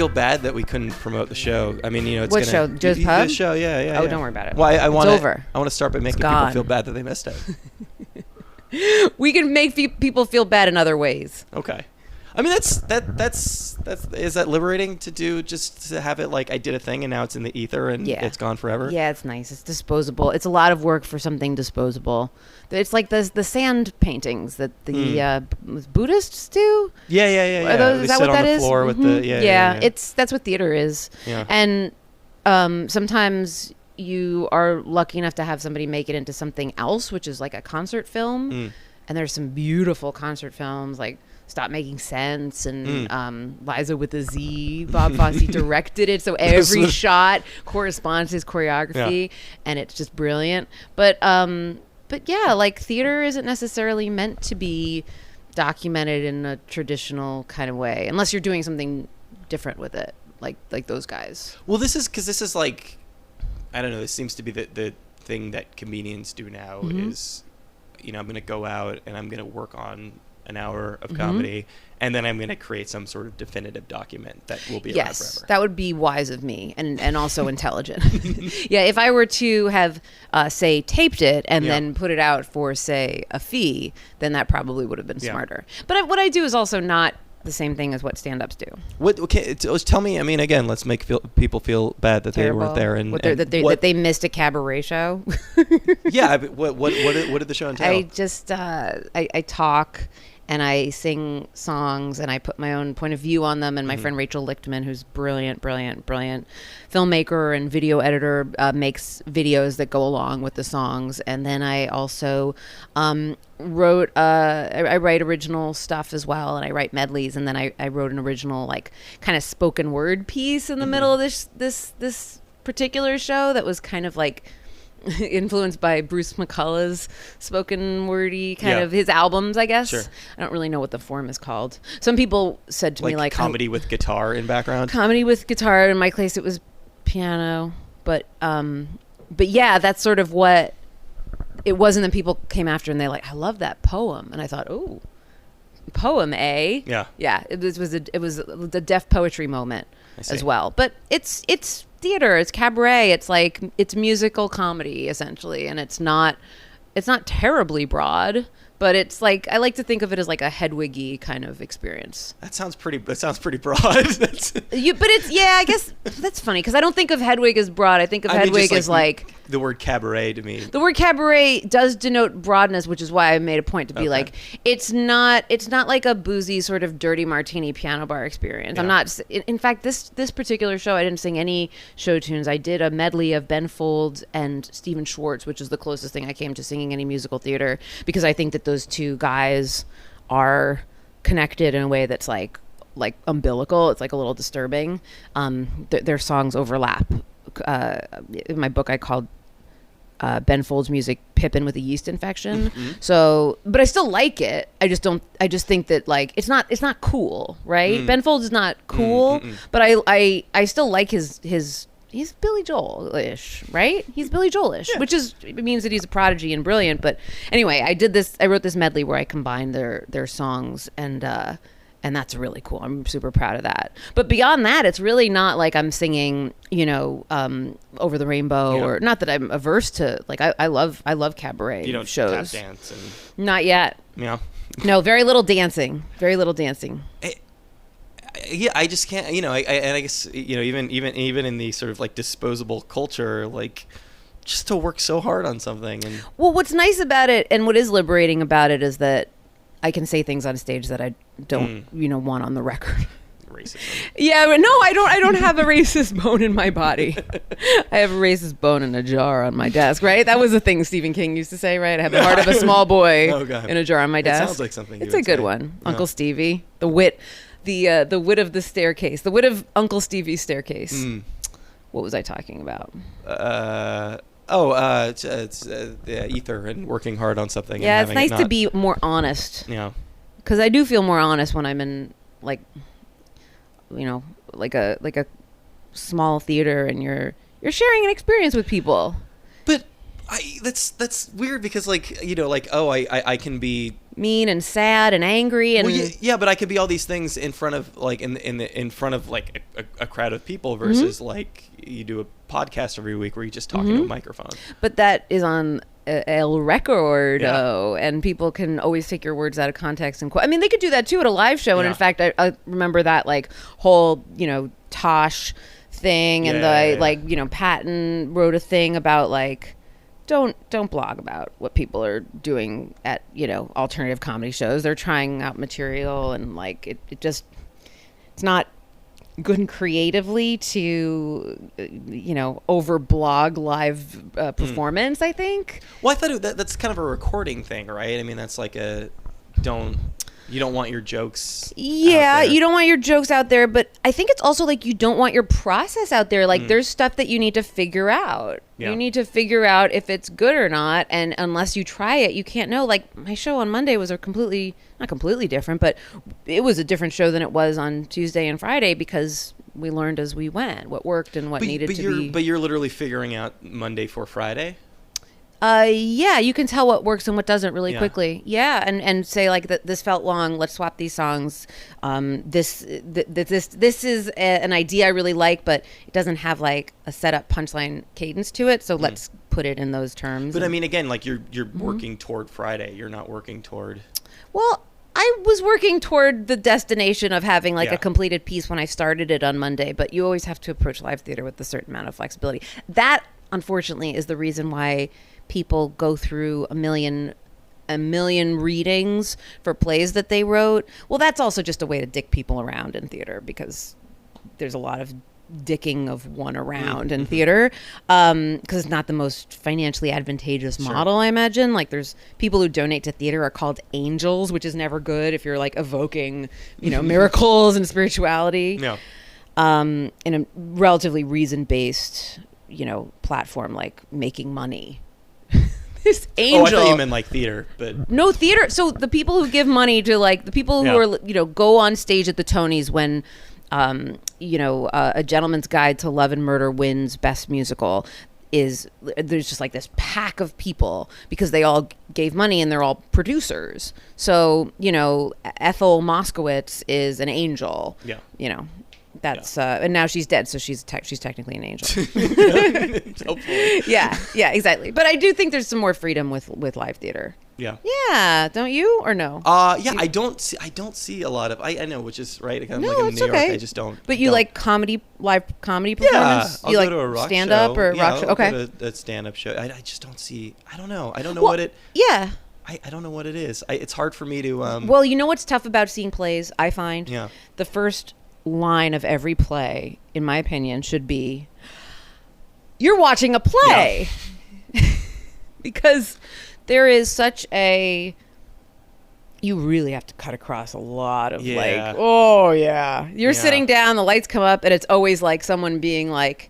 feel bad that we couldn't promote the show. I mean, it's what show? Joe's Pub? The show, yeah. Oh, don't worry about it. Well, I want over. I want to start by making people feel bad that they missed it. We can make people feel bad in other ways. Okay. I mean, that's is that liberating to do, just to have it like I did a thing and now it's in the ether and it's gone forever? Yeah, it's nice. It's disposable. It's a lot of work for something disposable. It's like the sand paintings that the Buddhists do. Yeah. Is that what that is? Floor with the That's what theater is. Yeah. And sometimes you are lucky enough to have somebody make it into something else, which is like a concert film. And there's some beautiful concert films like Stop Making Sense and Liza with a Z. Bob Fosse directed it, so every shot corresponds to his choreography, and it's just brilliant. But yeah, like theater isn't necessarily meant to be documented in a traditional kind of way, unless you're doing something different with it, like those guys. Well, this is like, I don't know. This seems to be the thing that comedians do now is, I'm going to go out and I'm going to work on an hour of comedy, and then I'm going to create some sort of definitive document that will be around forever. That would be wise of me and also intelligent. Yeah, if I were to have, say, taped it and then put it out for, say, a fee, then that probably would have been smarter. But what I do is also not the same thing as what stand-ups do. Okay, tell me. I mean, again, let's make people feel bad that Terrible. they weren't there and that they missed a cabaret show. Yeah, but what did the show entail? I just I talk and I sing songs and I put my own point of view on them. And my friend Rachel Lichtman, who's brilliant filmmaker and video editor, makes videos that go along with the songs. And then I also I write original stuff as well, and I write medleys. And then I wrote an original like kind of spoken word piece in the middle of this particular show that was kind of like influenced by Bruce McCullough's spoken wordy kind of his albums, I guess. Sure. I don't really know what the form is called. Some people said to me like comedy with guitar in background. Comedy with guitar. In my case, it was piano. But yeah, that's sort of what it was. And then people came after and they like, I love that poem. And I thought, oh, poem, eh? Yeah. Yeah. It was a deaf poetry moment as well. But it's theater, it's cabaret, it's musical comedy essentially, and it's not terribly broad, but it's like I like to think of it as like a Hedwig-y kind of experience. That sounds pretty broad. But it's I guess that's funny because I don't think of Hedwig as broad. I think of Hedwig as like the word cabaret to me. The word cabaret does denote broadness, which is why I made a point to be like it's not like a boozy sort of dirty martini piano bar experience. I'm not. In fact, this particular show, I didn't sing any show tunes. I did a medley of Ben Folds and Stephen Schwartz, which is the closest thing I came to singing any musical theater, because I think that those two guys are connected in a way that's like umbilical. It's like a little disturbing. Their songs overlap. In my book I called Ben Folds' music Pippin with a yeast infection. So, but I still like it. I just think that like it's not cool, right? Ben Folds is not cool, but I still like his he's Billy Joel-ish, right? He's Billy Joel-ish, which means that he's a prodigy and brilliant. But anyway, I wrote this medley where I combined their songs, and that's really cool. I'm super proud of that. But beyond that, it's really not like I'm singing, Over the Rainbow, or not that I'm averse to, like, I love cabaret shows. You don't tap dance and... Not yet. Yeah. No, very little dancing. Very little dancing. I just can't, I guess, even in the sort of like disposable culture, like just to work so hard on something. And well, what's nice about it and what is liberating about it is that I can say things on stage that I don't, want on the record. Racism. Yeah, but no, I don't have a racist bone in my body. I have a racist bone in a jar on my desk, right? That was a thing Stephen King used to say, right? I have the heart of a small boy in a jar on my desk. It sounds like something It's a good one. Yeah. Uncle Stevie, the wit of the staircase, the wit of Uncle Stevie's staircase. What was I talking about? It's ether and working hard on something. Yeah, it's nice to be more honest. Yeah, because I do feel more honest when I'm in like a small theater and you're sharing an experience with people. But that's weird because I can be mean and sad and angry and yeah, but I could be all these things in front of like in front of like a crowd of people versus like you do a podcast every week where you just talk into a microphone. But that is on El Recordo, and people can always take your words out of context and quote. I mean, they could do that too at a live show. And in fact, I remember that like whole Tosh thing, and like Patton wrote a thing about like don't blog about what people are doing at alternative comedy shows. They're trying out material, and like it's not good creatively to over blog live performance. I think. Well, I thought that's kind of a recording thing, right? I mean, that's like you don't want your jokes. Yeah, you don't want your jokes out there, but I think it's also like you don't want your process out there. Like there's stuff that you need to figure out. Yeah. You need to figure out if it's good or not, and unless you try it, you can't know. Like my show on Monday was not completely different, but it was a different show than it was on Tuesday and Friday because we learned as we went what worked and what needed to be. But you're literally figuring out Monday for Friday. Yeah, you can tell what works and what doesn't really quickly. Yeah, and say like this felt long. Let's swap these songs. This is an idea I really like, but it doesn't have like a setup punchline cadence to it. So let's put it in those terms. But I mean, again, like you're working toward Friday. You're not working toward. Well, I was working toward the destination of having like a completed piece when I started it on Monday. But you always have to approach live theater with a certain amount of flexibility. That, unfortunately, is the reason why people go through a million readings for plays that they wrote. Well, that's also just a way to dick people around in theater because there's a lot of dicking of one around in theater because it's not the most financially advantageous model, I imagine. Like there's people who donate to theater are called angels, which is never good if you're like evoking, miracles and spirituality. Yeah. In a relatively reason-based, platform like making money. This angel. Oh, I thought you meant like theater, but no theater. So the people who give money to like the people who are go on stage at the Tonys when A Gentleman's Guide to Love and Murder wins Best Musical there's just like this pack of people because they all gave money and they're all producers. So Ethel Moskowitz is an angel. Yeah. That's and now she's dead, so she's technically an angel. Hopefully. Yeah, exactly. But I do think there's some more freedom with live theater. Yeah. Yeah, don't you or no? Yeah, I don't see a lot of I know, which is right. I'm like in New York, I just don't. But you like live comedy performance? Yeah, I'll you go like to a rock stand show. up or rock show? Okay. I'll go to a stand up show. I just don't see. I don't know what it. Yeah. I don't know what it is. It's hard for me to. Well, you know what's tough about seeing plays? I find. Yeah. The first line of every play, in my opinion, should be, "You're watching a play," because there is such a. You really have to cut across a lot of like, oh yeah, you're sitting down, the lights come up, and it's always like someone being like,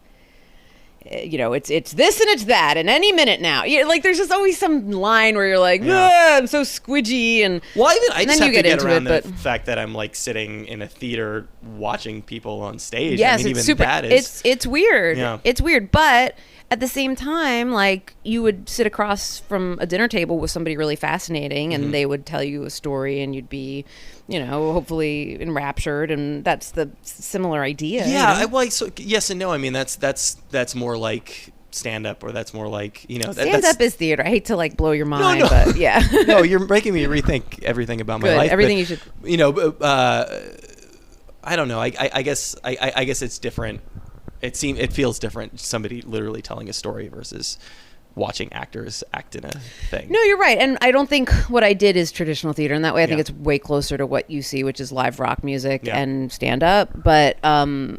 it's this and it's that, and any minute now. Like there's just always some line where you're like, I'm so squidgy, and I just have to get around the fact that I'm like sitting in a theater watching people on stage. Yes, I mean, it's even super. That is, it's weird. Yeah. It's weird, but at the same time, like you would sit across from a dinner table with somebody really fascinating, and they would tell you a story, and you'd be, hopefully enraptured, and that's the similar idea. Yeah, well, so yes and no. I mean, that's more like stand up, or that's more like stand up is theater. I hate to like blow your mind, but yeah. No, you're making me rethink everything about my life. Everything you should. I don't know. I guess it's different. It feels different. Somebody literally telling a story versus watching actors act in a thing. No, you're right. And I don't think what I did is traditional theater. And that way I think it's way closer to what you see, which is live rock music and stand up. But I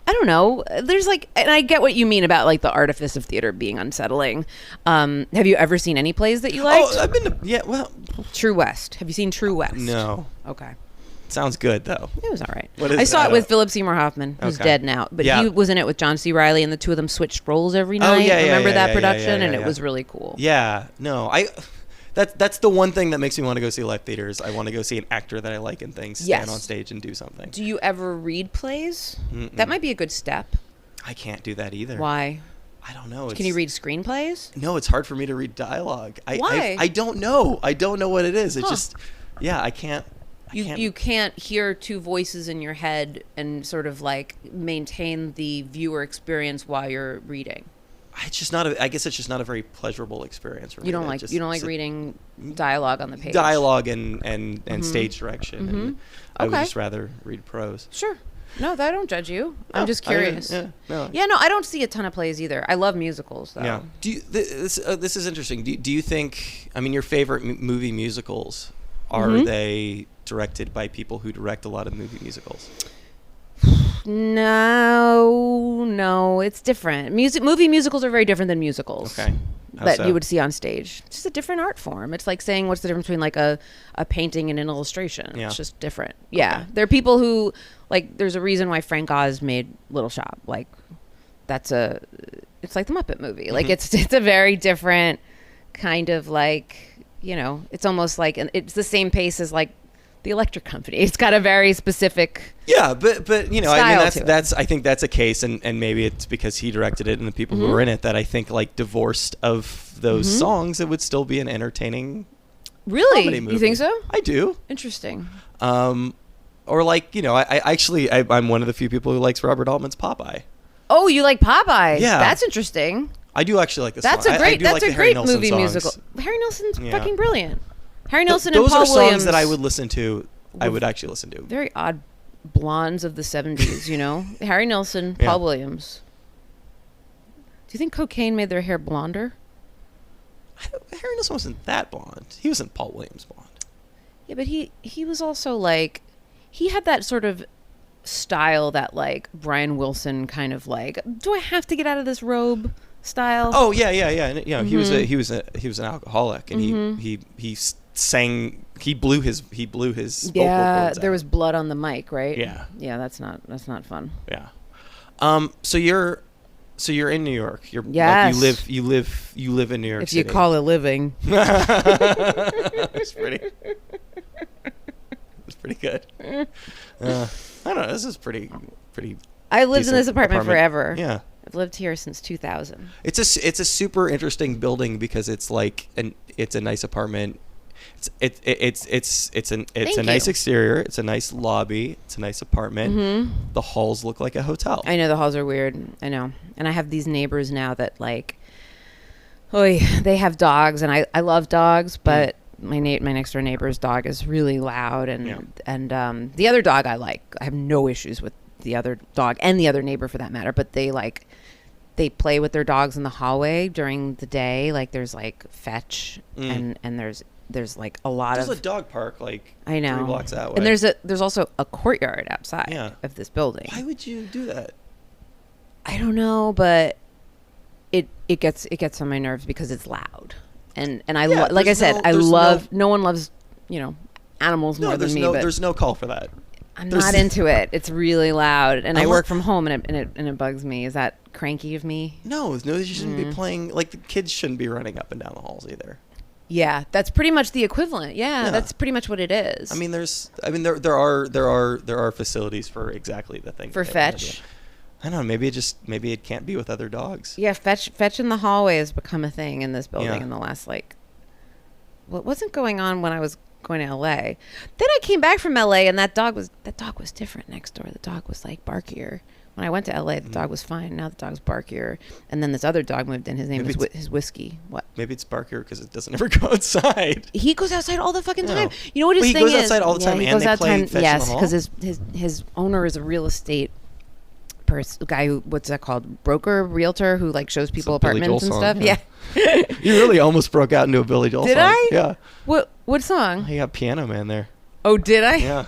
don't know. There's like, and I get what you mean about like the artifice of theater being unsettling. Have you ever seen any plays that you liked? Oh, I've been to, True West. Have you seen True West? No. Okay. Sounds good though. It was all right. What is I saw it with Philip Seymour Hoffman, who's dead now, but he was in it with John C. Reilly, and the two of them switched roles every night. Remember that production? And it was really cool. Yeah. No, that's the one thing that makes me want to go see live theaters. I want to go see an actor that I like in things stand on stage and do something. Do you ever read plays? Mm-mm. That might be a good step. I can't do that either. Why? I don't know. Can you read screenplays? No, it's hard for me to read dialogue. Why? I don't know. I don't know what it is. It just, I can't. You can't hear two voices in your head and sort of like maintain the viewer experience while you're reading. It's just not I guess it's just not a very pleasurable experience for me. You don't like reading dialogue on the page. Dialogue and stage direction. Mm-hmm. And I would just rather read prose. Sure. No, I don't judge you. I'm just curious. No, I don't see a ton of plays either. I love musicals, though. Yeah. This is interesting. Do you think, your favorite movie musicals, are they directed by people who direct a lot of movie musicals? No, it's different. Movie musicals are very different than musicals. Okay. That you would see on stage. It's just a different art form. It's like saying what's the difference between like a painting and an illustration. Yeah. It's just different. Yeah. Okay. There are people who there's a reason why Frank Oz made Little Shop. Like it's like the Muppet movie. Mm-hmm. Like it's a very different kind of it's almost like it's the same pace as like the Electric Company. It's got a very specific but that's I think that's a case, and maybe it's because he directed it and the people who were in it that I think divorced of those songs, it would still be an entertaining comedy movie. You think so? I do. Interesting. I'm one of the few people who likes Robert Altman's Popeye. Oh, you like Popeye? Yeah, that's interesting. I do actually like this. That's song. a great Harry Nilsson movie songs. musical. Harry Nilsson's fucking brilliant. Harry Nilsson and Paul Williams. Those are songs that I would listen to. I would actually listen to. Very odd blondes of the 70s, Harry Nilsson, Paul Williams. Do you think cocaine made their hair blonder? Harry Nilsson wasn't that blonde. He wasn't Paul Williams blonde. Yeah, but he was also he had that sort of style that Brian Wilson kind of do I have to get out of this robe style? Oh yeah. He was an alcoholic, and he sang. He blew his vocal cords out. There was blood on the mic, right? Yeah. That's not fun. Yeah. So you're in New York. Yes. You live in New York City. If you call it living. It's pretty good. I don't know. This is pretty. I lived in this apartment forever. Yeah. I've lived here since 2000. It's a super interesting building because it's it's a nice apartment. It's a nice exterior. It's a nice lobby. It's a nice apartment. Mm-hmm. The halls look like a hotel. I know the halls are weird. I know, and I have these neighbors now that they have dogs, and I love dogs, but my next door neighbor's dog is really loud, and the other dog I have no issues with the other dog and the other neighbor for that matter, but they play with their dogs in the hallway during the day. There's fetch and there's a lot of... There's a dog park, I know. 3 blocks that way. And there's also a courtyard outside of this building. Why would you do that? I don't know, but it gets on my nerves because it's loud. And I no one loves, animals more than me. But there's no call for that. I'm not into it. It's really loud, and I work from home, and it bugs me. Is that cranky of me? No, you shouldn't be playing. The kids shouldn't be running up and down the halls either. Yeah, that's pretty much the equivalent. Yeah, that's pretty much what it is. There are facilities for exactly the thing. For fetch. I don't know. Maybe it can't be with other dogs. Yeah, fetch in the hallway has become a thing in this building in the last what wasn't going on when I was going to LA. Then I came back from LA, and that dog was different next door. The dog was barkier. When I went to LA, the dog was fine. Now the dog's barkier. And then this other dog moved in. His name is his Whiskey. What? Maybe it's barkier because it doesn't ever go outside. He goes outside all the fucking time. You know what his thing is? He goes outside all the time, and they play fetch in the hall? Yes, because his owner is a real estate guy who, what's that called? Broker, realtor, who shows people apartments and stuff. Yeah. You really almost broke out into a Billy Joel song. Did I? Yeah. What song? You got Piano Man there. Oh, did I? Yeah.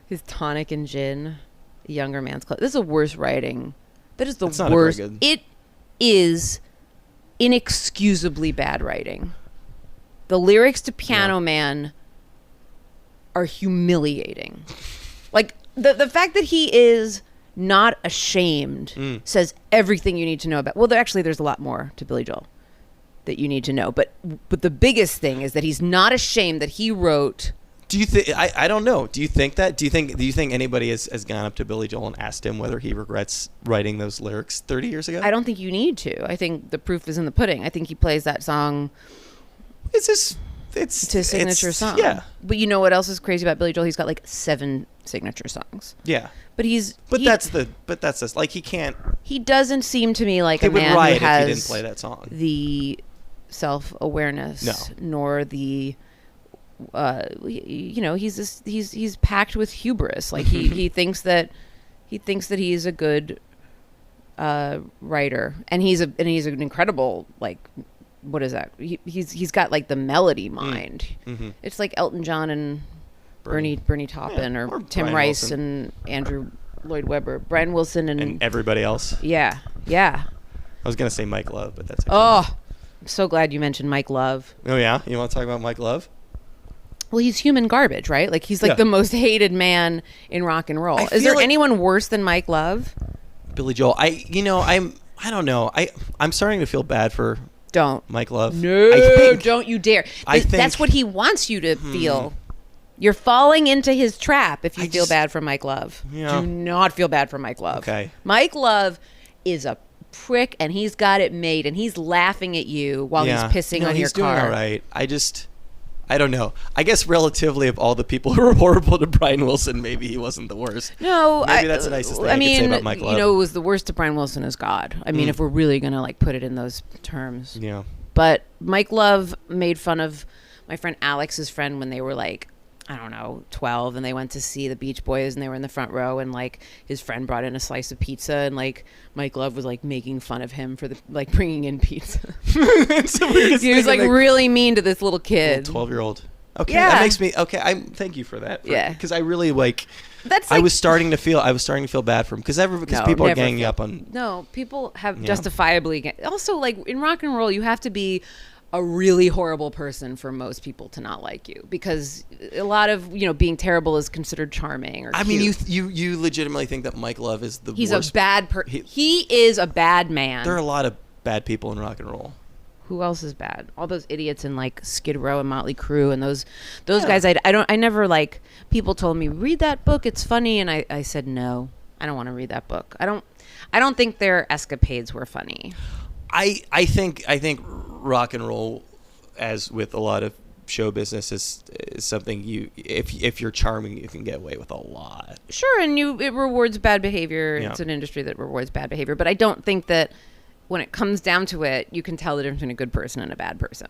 His Tonic and Gin. Younger Man's Club. This is the worst writing. That is the worst. Not very good. It is inexcusably bad writing. The lyrics to Piano Man are humiliating. The fact that he is not ashamed says everything you need to know about. Well, there's a lot more to Billy Joel that you need to know. But the biggest thing is that he's not ashamed that he wrote Do you think? I don't know. Do you think that? Do you think anybody has gone up to Billy Joel and asked him whether he regrets writing those lyrics 30 years ago? I don't think you need to. I think the proof is in the pudding. I think he plays that song. It's his signature song. Yeah. But you know what else is crazy about Billy Joel? He's got like 7 signature songs. Yeah. But that's this. Like he can't. He doesn't seem to me like He a would man riot who if has he didn't play that song. the self-awareness, nor the. He's packed with hubris. Like he thinks that he's a good writer, and he's an incredible, like, what is that? He's got like the melody mind. Mm-hmm. It's like Elton John and Bernie Taupin, or Tim Brian Rice Wilson. and Andrew Lloyd Webber, Brian Wilson And everybody else. Yeah. I was gonna say Mike Love, but that's okay. Oh, I'm so glad you mentioned Mike Love. Oh yeah, you want to talk about Mike Love? Well, he's human garbage, right? Like he's like the most hated man in rock and roll. Is there anyone worse than Mike Love? Billy Joel. I don't know. I'm starting to feel bad for Mike Love. No, don't you dare. That's what he wants you to feel. You're falling into his trap if you feel bad for Mike Love. Yeah. Do not feel bad for Mike Love. Okay. Mike Love is a prick, and he's got it made, and he's laughing at you while he's pissing on your car. He's doing all right. I don't know. I guess relatively of all the people who were horrible to Brian Wilson, maybe he wasn't the worst. No, maybe that's the nicest thing I could say about Mike Love. Who was the worst to Brian Wilson is God. I mean, if we're really gonna like put it in those terms. Yeah. But Mike Love made fun of my friend Alex's friend when they were like, I don't know, 12, and they went to see the Beach Boys, and they were in the front row, and like his friend brought in a slice of pizza, and like Mike Love was like making fun of him for the like bringing in pizza. It's the weirdest he was like really mean to this little kid, 12-year-old. Okay, that makes me thank you for that. Because I really like. I was starting to feel bad for him because people are ganging up on. No, people have justifiably. Also, like in rock and roll, you have to be a really horrible person for most people to not like you, because a lot of being terrible is considered charming or cute. I mean, you legitimately think that Mike Love is the worst? He's a bad person. He is a bad man. There are a lot of bad people in rock and roll. Who else is bad? All those idiots in like Skid Row and Motley Crue and those guys. I never like. People told me read that book. It's funny, and I said no. I don't want to read that book. I don't think their escapades were funny. I think rock and roll, as with a lot of show business, is something if you're charming, you can get away with a lot. Sure, and it rewards bad behavior. Yeah. It's an industry that rewards bad behavior, but I don't think that when it comes down to it, you can tell the difference between a good person and a bad person.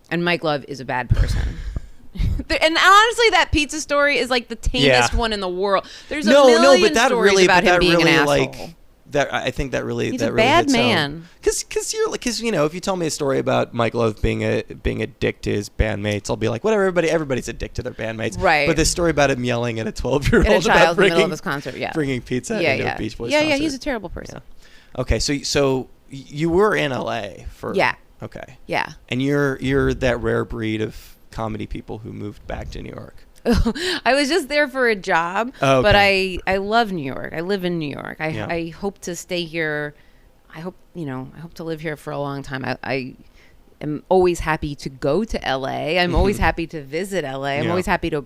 And Mike Love is a bad person. And honestly, that pizza story is like the tamest one in the world. There's a million stories about him being an asshole. I think that really he's a bad man. Because if you tell me a story about Mike Love being a dick to his bandmates, I'll be like, whatever. Everybody's a dick to their bandmates, right? But this story about him yelling at a 12-year-old about in the middle of his concert, bringing pizza into a Beach Boys concert. Yeah, he's a terrible person. Yeah. Okay, so you were in LA for okay, yeah, and you're that rare breed of comedy people who moved back to New York. I was just there for a job, but I love New York. I live in New York. I hope to stay here. I hope to live here for a long time. I am always happy to go to LA. I'm always happy to visit LA. I'm always happy to,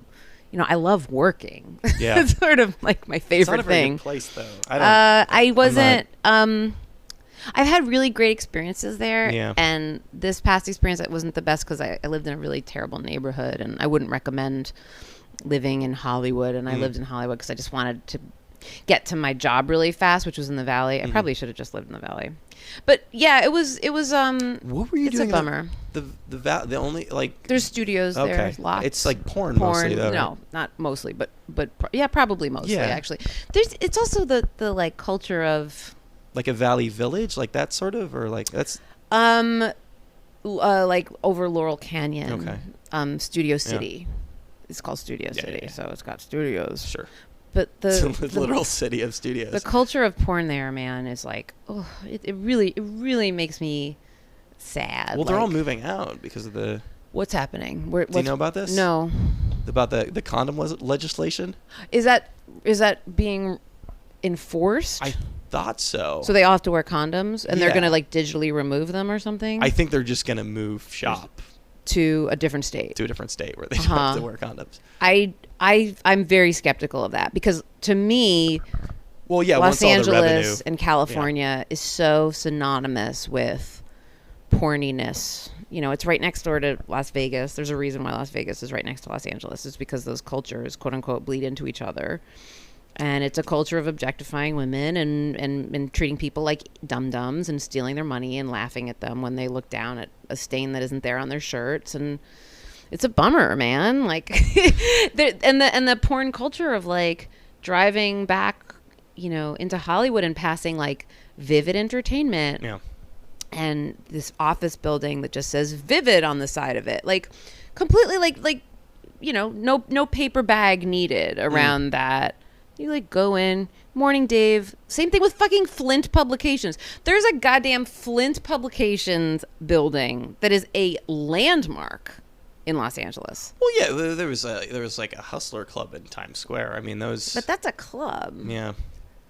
I love working. Yeah. It's sort of like my favorite thing. It's not a very good place, though. I wasn't. I've had really great experiences there, and this past experience wasn't the best because I lived in a really terrible neighborhood, and I wouldn't recommend living in Hollywood. And I lived in Hollywood because I just wanted to get to my job really fast, which was in the Valley. I probably should have just lived in the Valley, but yeah, it was. What were you doing? It's a bummer. The only like there's studios there. Lots. It's like porn mostly, though. No, right? Not mostly, but yeah, probably mostly actually. It's also the like culture of. Like a Valley Village, like that sort of, or like that's like over Laurel Canyon. Okay. Studio City. It's called Studio City, so it's got studios. Sure. But the literal city of studios. The culture of porn there, man, is like, it really makes me sad. Well, they're all moving out because of the. What's happening? Do you know about this? No. About the condom legislation? Is that being enforced? I thought so. So they all have to wear condoms, and they're gonna like digitally remove them or something. I think they're just gonna move shop. to a different state. To a different state where they don't have to wear condoms. I'm very skeptical of that because to me, Los Angeles and California is so synonymous with porniness. You know, it's right next door to Las Vegas. There's a reason why Las Vegas is right next to Los Angeles. It's because those cultures, quote unquote, bleed into each other. And it's a culture of objectifying women and treating people like dum-dums and stealing their money and laughing at them when they look down at a stain that isn't there on their shirts. And it's a bummer, man. Like, and the porn culture of like driving back, you know, into Hollywood and passing like Vivid Entertainment. Yeah. And this office building that just says Vivid on the side of it. Like completely like, you know, no paper bag needed around that. You like go in, morning Dave. Same thing with fucking Flint Publications. There's a goddamn Flint Publications building that is a landmark in Los Angeles. Well, yeah, there was like a hustler club in Times Square. I mean, those. But that's a club. Yeah,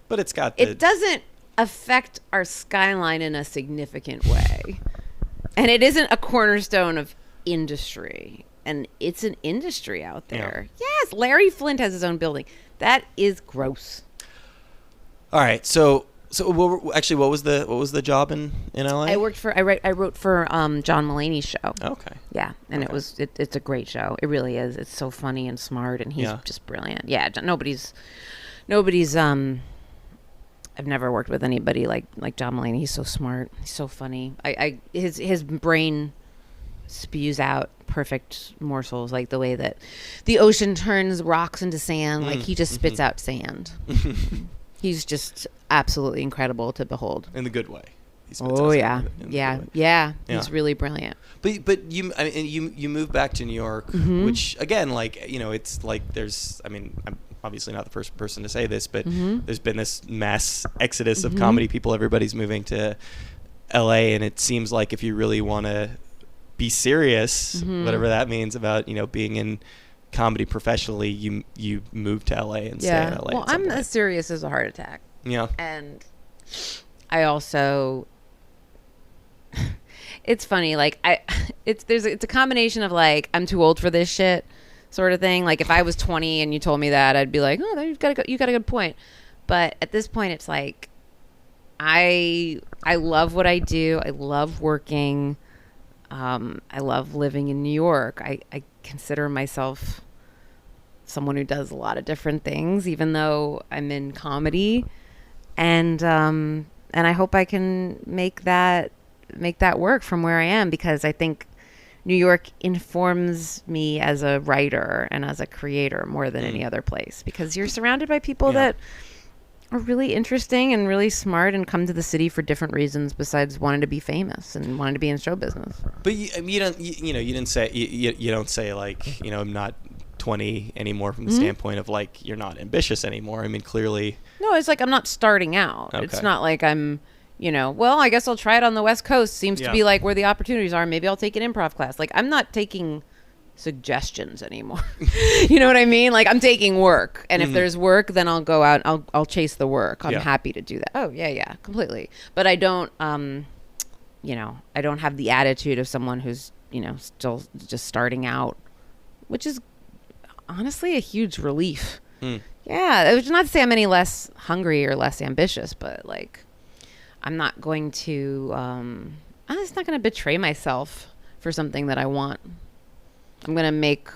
but it's got. It doesn't affect our skyline in a significant way, and it isn't a cornerstone of industry. And it's an industry out there. Yeah. Yes, Larry Flint has his own building. That is gross. All right, so actually, what was the job in LA? I wrote for John Mulaney's show. Okay. Yeah, and it's a great show. It really is. It's so funny and smart, and he's just brilliant. Yeah, nobody's. I've never worked with anybody like John Mulaney. He's so smart. He's so funny. His brain spews out perfect morsels, like the way that the ocean turns rocks into sand. Like he just spits out sand. He's just absolutely incredible to behold. In the good way. He's yeah. He's really brilliant. But you moved back to New York, which again, like, you know, it's like I'm obviously not the first person to say this, but there's been this mass exodus of comedy people. Everybody's moving to LA, and it seems like if you really want to be serious, whatever that means, about, you know, being in comedy professionally, you move to LA and stay in LA. Well, I'm as serious as a heart attack. Yeah. And I also it's funny, like it's a combination of like I'm too old for this shit sort of thing. Like if I was 20 and you told me that, I'd be like, "Oh, you got a good point." But at this point it's like I love what I do. I love working. I love living in New York. I consider myself someone who does a lot of different things, even though I'm in comedy, and I hope I can make that work from where I am, because I think New York informs me as a writer and as a creator more than any other place, because you're surrounded by people that are really interesting and really smart and come to the city for different reasons besides wanting to be famous and wanting to be in show business. But you don't say like, you know, I'm not 20 anymore from the standpoint of like you're not ambitious anymore. I mean, clearly. No, it's like I'm not starting out. Okay. It's not like I'm, you know, well, I guess I'll try it on the West Coast. Seems to be like where the opportunities are. Maybe I'll take an improv class. Like I'm not taking suggestions anymore. You know what I mean? Like I'm taking work, and if there's work, then I'll go out and I'll chase the work. I'm happy to do that. Oh yeah, completely. But I don't you know, I don't have the attitude of someone who's, you know, still just starting out, which is honestly a huge relief. Yeah, it was not to say I'm any less hungry or less ambitious, but like I'm not going to I'm just not going to betray myself for something that I want. I'm going to make...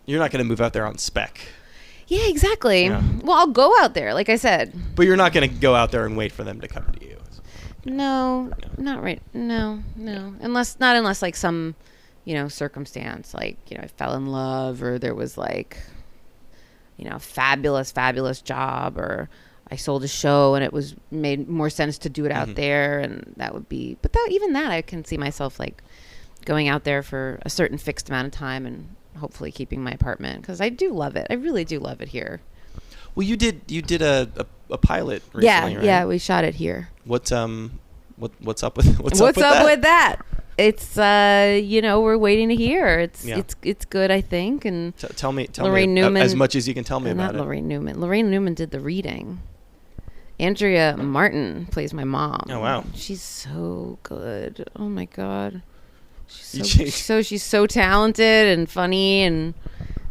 You're not going to move out there on spec. Yeah, exactly. Yeah. Well, I'll go out there, like I said. But you're not going to go out there and wait for them to come to you. No, not right. No. Unless like some, you know, circumstance, like, you know, I fell in love, or there was like, you know, fabulous job, or I sold a show and it was made more sense to do it out there, and that would be... But even that, I can see myself like going out there for a certain fixed amount of time and hopefully keeping my apartment, because I do love it. I really do love it here. Well, you did a pilot recently, right? Yeah, we shot it here. What's up with that? It's you know, we're waiting to hear. It's good, I think. And tell me Lorraine Newman, as much as you can tell me about it. Lorraine Newman did the reading. Andrea Martin plays my mom. Oh wow, she's so good. Oh my god. She's so talented and funny, and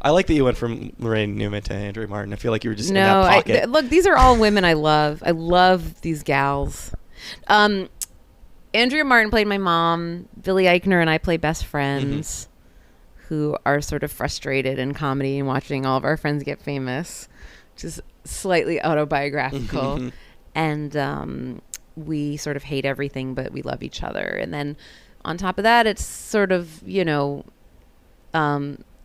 I like that you went from Lorraine Newman to Andrea Martin. I feel like you were just in that pocket. Look, these are all women I love. I love these gals. Andrea Martin played my mom. Billy Eichner and I play best friends who are sort of frustrated in comedy and watching all of our friends get famous, which is slightly autobiographical. And we sort of hate everything, but we love each other. And then on top of that, it's sort of,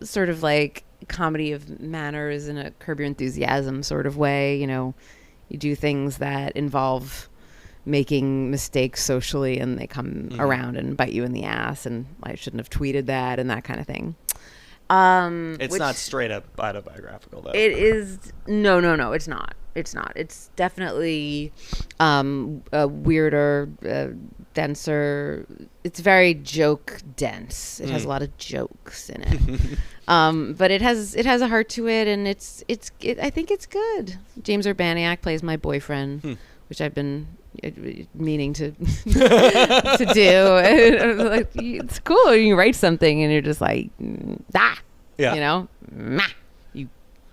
sort of like comedy of manners in a Curb Your Enthusiasm sort of way. You do things that involve making mistakes socially, and they come around and bite you in the ass, and I shouldn't have tweeted that, and that kind of thing. It's not straight up autobiographical, though. It is. No, it's not. It's definitely a weirder, denser. It's very joke dense. It has a lot of jokes in it. But it has a heart to it, and I think it's good. James Urbaniak plays my boyfriend, which I've been meaning to to do. Like, it's cool. You write something and you're just like, you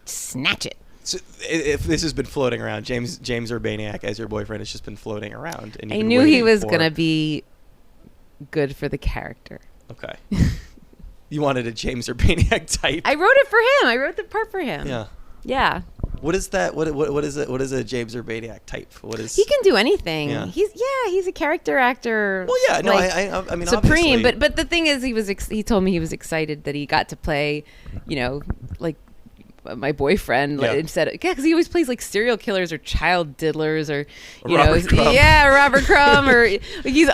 snatch it. So if this has been floating around, James Urbaniak as your boyfriend has just been floating around, and I knew he was gonna be good for the character. Okay. You wanted a James Urbaniak type. I wrote it for him. I wrote the part for him. Yeah. What is that? What is it? What is a James Urbaniak type? What is? He can do anything. Yeah. He's a character actor. Well, yeah, no, like, I mean, supreme. obviously. But the thing is, he told me he was excited that he got to play, like my boyfriend instead. Because he always plays like serial killers or child diddlers or Robert Crumb. Robert Crumb or he's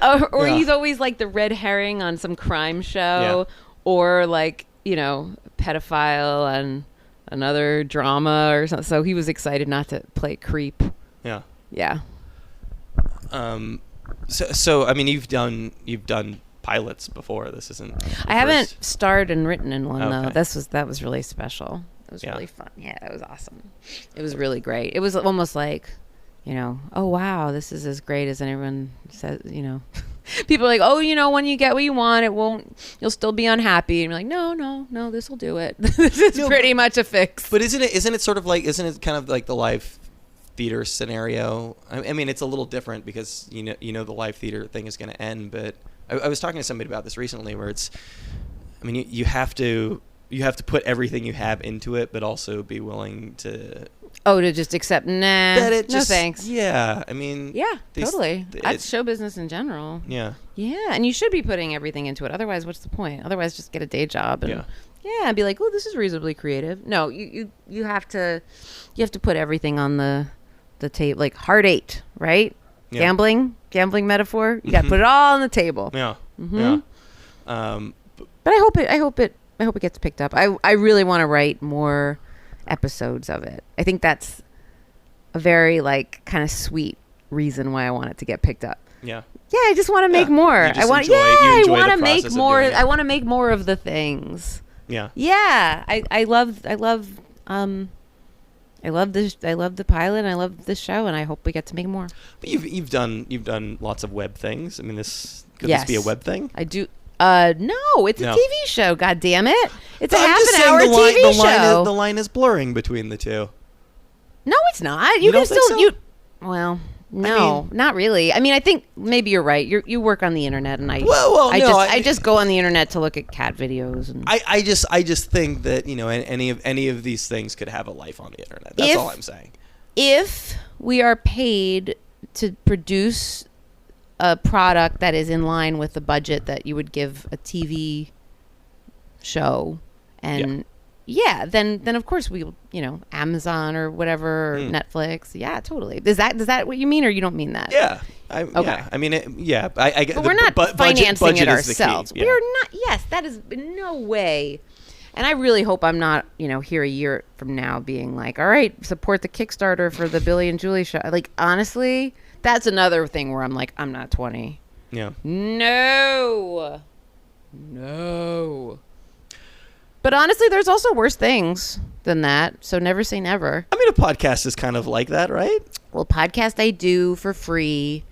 always like the red herring on some crime show or like pedophile and another drama or something. So he was excited not to play creep. Yeah. So I mean, you've done pilots before. This isn't. I haven't starred and written in one though. Okay. That was really special. It was really fun. Yeah, that was awesome. It was really great. It was almost like, oh wow, this is as great as anyone says. People are like, oh, when you get what you want, you'll still be unhappy. And you're like, no, this will do it. This is pretty much a fix. But isn't it kind of like the live theater scenario? I mean, it's a little different because the live theater thing is going to end. But I was talking to somebody about this recently, where you have to put everything you have into it, but also be willing to. Oh, to just accept, no thanks. Yeah, I mean. Yeah, totally. That's show business in general. Yeah. Yeah, and you should be putting everything into it. Otherwise, what's the point? Otherwise, just get a day job and and be like, oh, this is reasonably creative. No, you have to put everything on the tape, like Hard 8, right? Yeah. Gambling metaphor. You got to put it all on the table. Yeah. Yeah. But I hope it gets picked up. I really want to write more episodes of it. I think that's a very kind of sweet reason why I want it to get picked up. Yeah. Yeah, I just want to make more. I want to make more. I want to make more of the things. Yeah. Yeah. I love the pilot, and I love this show, and I hope we get to make more. But you've done lots of web things. I mean, this be a web thing? I do. No, it's a TV show. God damn it! It's a half an hour TV show. The line is blurring between the two. No, it's not. You can still. Well, no, not really. I mean, I think maybe you're right. You work on the internet, and I just go on the internet to look at cat videos. And I just think that any of these things could have a life on the internet. That's all I'm saying. If we are paid to produce a product that is in line with the budget that you would give a TV show, and then of course we, Amazon or whatever, or Netflix. Yeah, totally. Is that what you mean, or you don't mean that? Yeah. Okay. Yeah. I mean, I get. But we're not financing it ourselves. Yeah. We are not. Yes, that is in no way. And I really hope I'm not, here a year from now being like, all right, support the Kickstarter for the Billy and Julie show. Like, honestly, that's another thing where I'm like, I'm not 20. Yeah. No. But honestly, there's also worse things than that. So never say never. I mean, a podcast is kind of like that, right? Well, podcast I do for free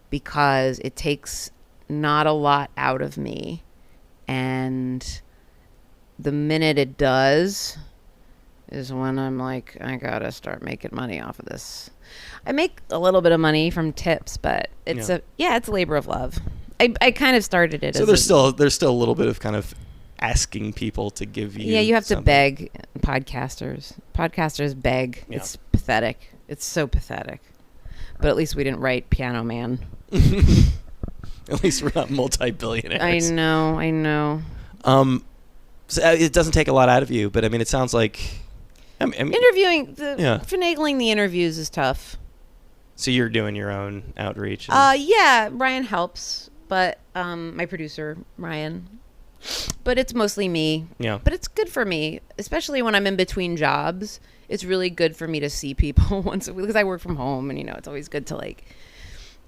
because it takes not a lot out of me. And the minute it does is when I'm like, I gotta start making money off of this. I make a little bit of money from tips, but it's it's a labor of love. I kind of started it. So there's still a little bit of kind of asking people to give you. Yeah, you have something. to beg podcasters. Podcasters beg. Yeah. It's pathetic. It's so pathetic. But at least we didn't write Piano Man. At least we're not multi-billionaires. I know. So it doesn't take a lot out of you, but I mean, it sounds like interviewing, finagling the interviews is tough. So you're doing your own outreach. Yeah, Ryan helps, but my producer Ryan. But it's mostly me. Yeah. But it's good for me, especially when I'm in between jobs. It's really good for me to see people once a week because I work from home, and it's always good to like.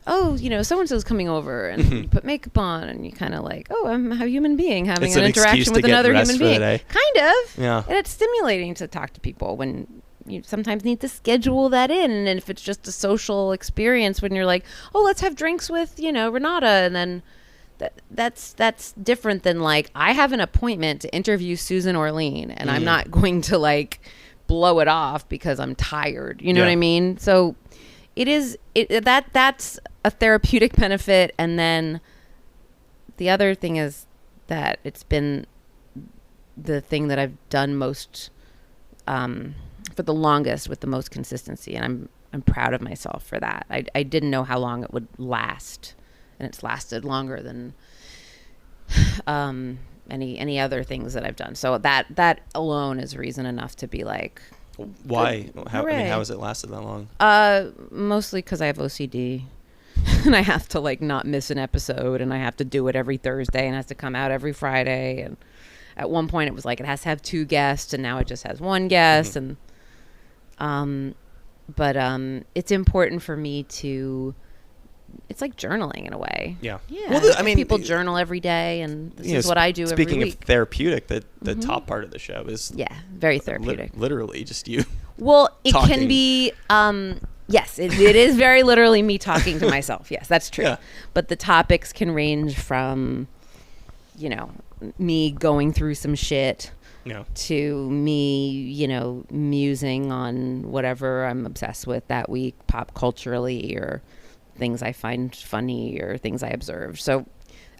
Oh, so and so's coming over, and you put makeup on, and you kind of like, oh, I'm a human being having an interaction with another human being. Kind of. Yeah. And it's stimulating to talk to people when you sometimes need to schedule that in. And if it's just a social experience when you're like, oh, let's have drinks with, Renata. And then that's different than like, I have an appointment to interview Susan Orlean, and I'm not going to like blow it off because I'm tired. You know what I mean? So that's a therapeutic benefit. And then the other thing is that it's been the thing that I've done most for the longest with the most consistency, and I'm proud of myself for that. I didn't know how long it would last, and it's lasted longer than any other things that I've done. So that alone is reason enough to be like, why? How has it lasted that long? Mostly because I have OCD, and I have to like not miss an episode, and I have to do it every Thursday, and it has to come out every Friday. And at one point, it was like it has to have 2 guests, and now it just has 1 guest. And it's important for me to. It's like journaling in a way. Yeah. Well, I mean, people journal every day, and this is what I do every week. Speaking of therapeutic, the top part of the show is very therapeutic. Literally, just you. Well, it talking. Can be. Yes, it is very literally me talking to myself. Yes, that's true. Yeah. But the topics can range from, me going through some shit. To me, musing on whatever I'm obsessed with that week, pop culturally, or things I find funny or things I observed. So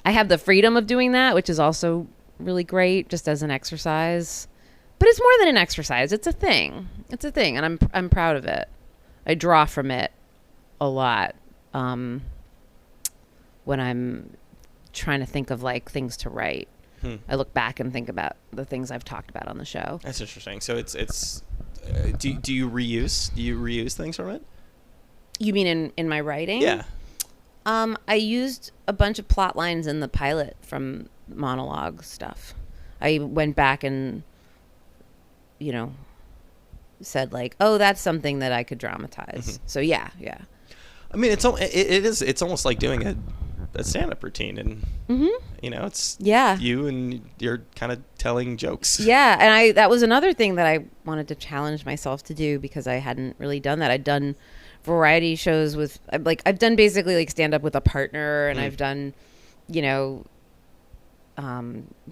I have the freedom of doing that, which is also really great just as an exercise. But it's more than an exercise. It's a thing. And I'm proud of it. I draw from it a lot when I'm trying to think of like things to write. I look back and think about the things I've talked about on the show. That's interesting. So it's do you reuse things from it? You mean in my writing? Yeah. I used a bunch of plot lines in the pilot from monologue stuff. I went back and, said like, oh, that's something that I could dramatize. So yeah. I mean, it's almost like doing a stand-up routine, and it's you and you're kind of telling jokes. Yeah, and that was another thing that I wanted to challenge myself to do because I hadn't really done that. I'd done variety shows with I've done basically like stand up with a partner, and I've done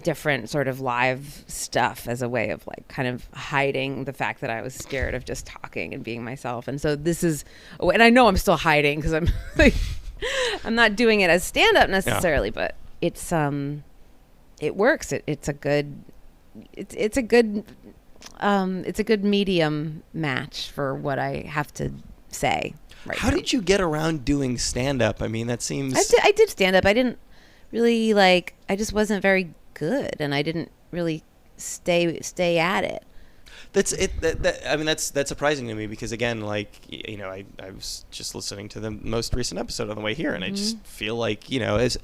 different sort of live stuff as a way of like kind of hiding the fact that I was scared of just talking and being myself. And so this is, and I know I'm still hiding because I'm like I'm not doing it as stand up necessarily, but it's it works. It's a good medium match for what I have to say right How now. Did you get around doing stand-up? I mean, that seems... I did stand-up. I didn't really, I just wasn't very good, and I didn't really stay at it. That's it. That's surprising to me because, again, I was just listening to the most recent episode on the way here, and I just feel like, as...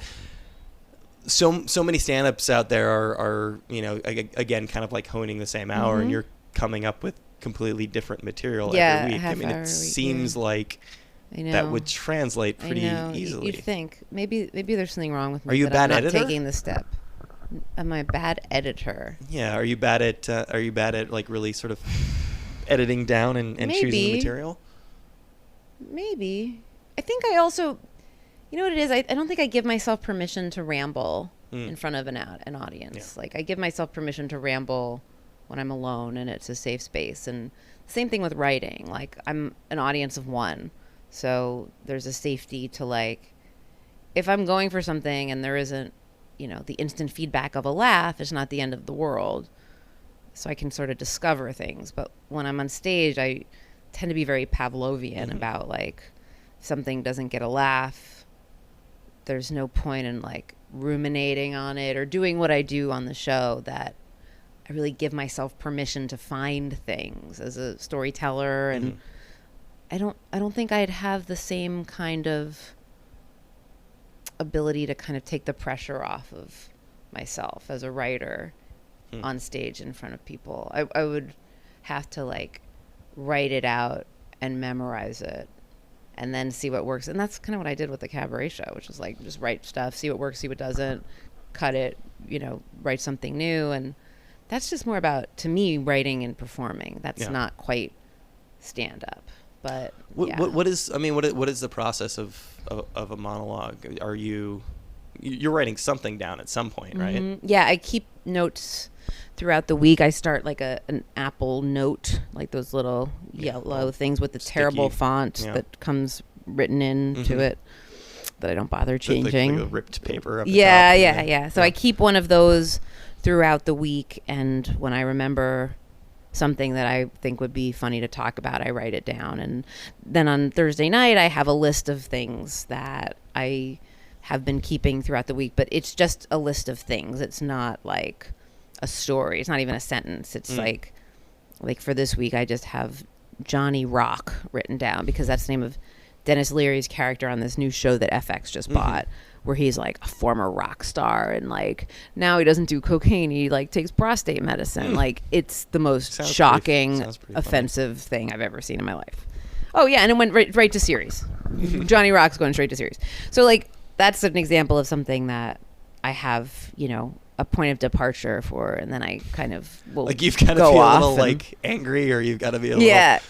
So many stand-ups out there are again, kind of like honing the same hour, and you're coming up with completely different material every week. I mean, it seems like that would translate pretty easily. You'd think maybe there's something wrong with me. Are you a bad editor? I'm not taking the step. Am I a bad editor? Yeah. Are you bad at like really sort of editing down and choosing the material? Maybe. I think I also, you know what it is? I don't think I give myself permission to ramble. in front of an audience. Like I give myself permission to ramble when I'm alone and it's a safe space. And same thing with writing. Like I'm an audience of one. So there's a safety to like, if I'm going for something and there isn't, the instant feedback of a laugh, it's not the end of the world. So I can sort of discover things. But when I'm on stage, I tend to be very Pavlovian about like, if something doesn't get a laugh, there's no point in like ruminating on it or doing what I do on the show, that I really give myself permission to find things as a storyteller. And I don't think I'd have the same kind of ability to kind of take the pressure off of myself as a writer on stage in front of people. I would have to like write it out and memorize it and then see what works. And that's kind of what I did with the cabaret show, which was like just write stuff, see what works, see what doesn't, cut it, write something new. And that's just more about, to me, writing and performing. That's not quite stand up. But what is the process of a monologue? Are you're writing something down at some point, right? Yeah, I keep notes throughout the week. I start like an Apple Note, like those little yellow things with the terrible font that comes written into it that I don't bother changing. Like a ripped paper up the top. Yeah. So I keep one of those throughout the week, and when I remember something that I think would be funny to talk about, I write it down. And then on Thursday night, I have a list of things that I have been keeping throughout the week, but it's just a list of things. It's not like a story. It's not even a sentence. It's like for this week, I just have Johnny Rock written down because that's the name of Dennis Leary's character on this new show that FX just bought, where he's like a former rock star and like now he doesn't do cocaine, he like takes prostate medicine. Like it's the most shocking, offensive thing I've ever seen in my life. Oh yeah, and it went right to series. Johnny Rock's going straight to series. So like that's an example of something that I have, a point of departure for, and then I kind of will like you've got to be a little like angry, or you've got to be a little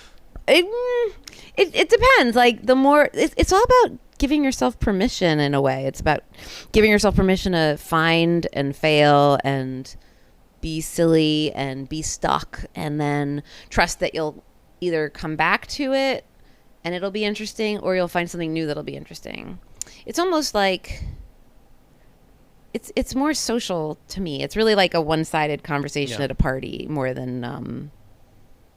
It depends. Like the more it's all about giving yourself permission in a way. It's about giving yourself permission to find and fail and be silly and be stuck, and then trust that you'll either come back to it and it'll be interesting, or you'll find something new that'll be interesting. It's almost like it's more social to me. It's really like a one-sided conversation at a party more than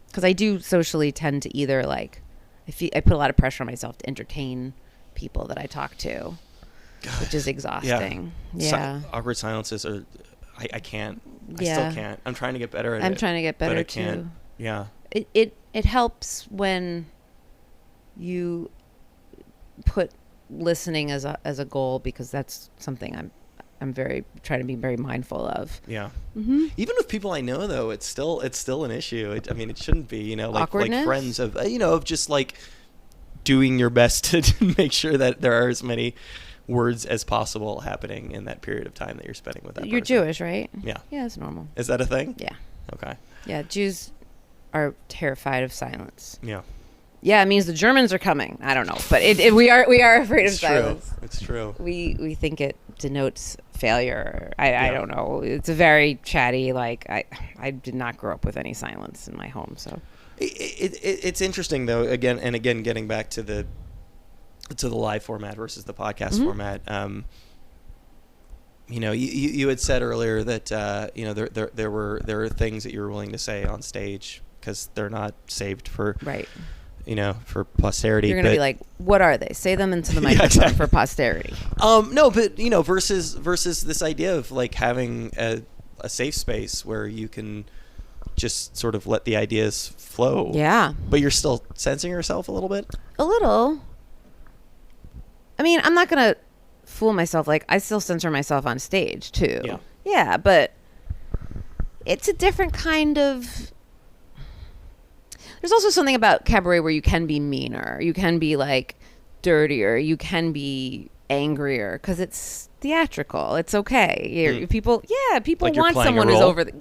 because I do socially tend to either like I put a lot of pressure on myself to entertain people that I talk to, which is exhausting. Awkward silences are I can't. I still can't. I'm trying to get better at it. I'm trying to get better but I too. Can't. Yeah. It helps when you put listening as a goal, because that's something I'm trying to be very mindful of. Yeah. Even with people I know, though, it's still an issue. It shouldn't be, like friends of, of just like doing your best to make sure that there are as many words as possible happening in that period of time that you're spending with that You're person. Jewish, right? Yeah. Yeah, it's normal. Is that a thing? Yeah. Okay. Yeah, Jews are terrified of silence. Yeah. Yeah, it means the Germans are coming. I don't know, but we are afraid of silence. It's true. We think it denotes failure. I don't know. It's a very chatty. Like I did not grow up with any silence in my home, so it's interesting though. Again getting back to the live format versus the podcast format. You had said earlier that there are things that you were willing to say on stage because they're not saved for for posterity. You're gonna be like, what are they? Say them into the microphone for posterity. No, but versus this idea of like having a safe space where you can just sort of let the ideas flow. Yeah. But you're still censoring yourself a little bit? A little. I mean, I'm not gonna fool myself. Like, I still censor myself on stage too. Yeah. Yeah, but it's a different kind of. There's also something about cabaret where you can be meaner, you can be like dirtier, you can be angrier because it's theatrical. It's okay. People like want someone who's over the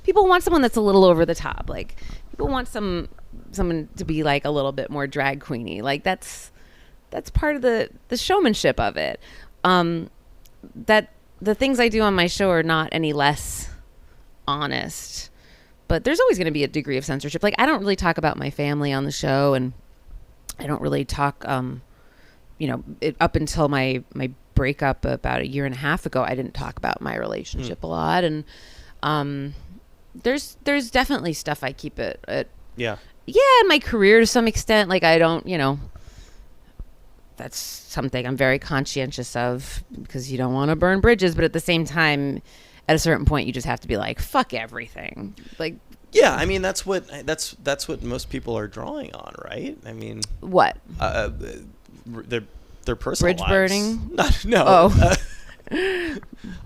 people want someone that's a little over the top. Like people want someone to be like a little bit more drag queeny. Like that's part of the showmanship of it. That the things I do on my show are not any less honest, but there's always going to be a degree of censorship. Like, I don't really talk about my family on the show, and I don't really talk, up until my breakup about a year and a half ago, I didn't talk about my relationship a lot. And there's definitely stuff I keep at in my career to some extent. Like, I don't, that's something I'm very conscientious of, because you don't want to burn bridges, but at the same time, at a certain point, you just have to be like, fuck everything. Like, yeah, I mean, that's what most people are drawing on, right? I mean, what? Their personal bridge lives. Burning? No. Oh.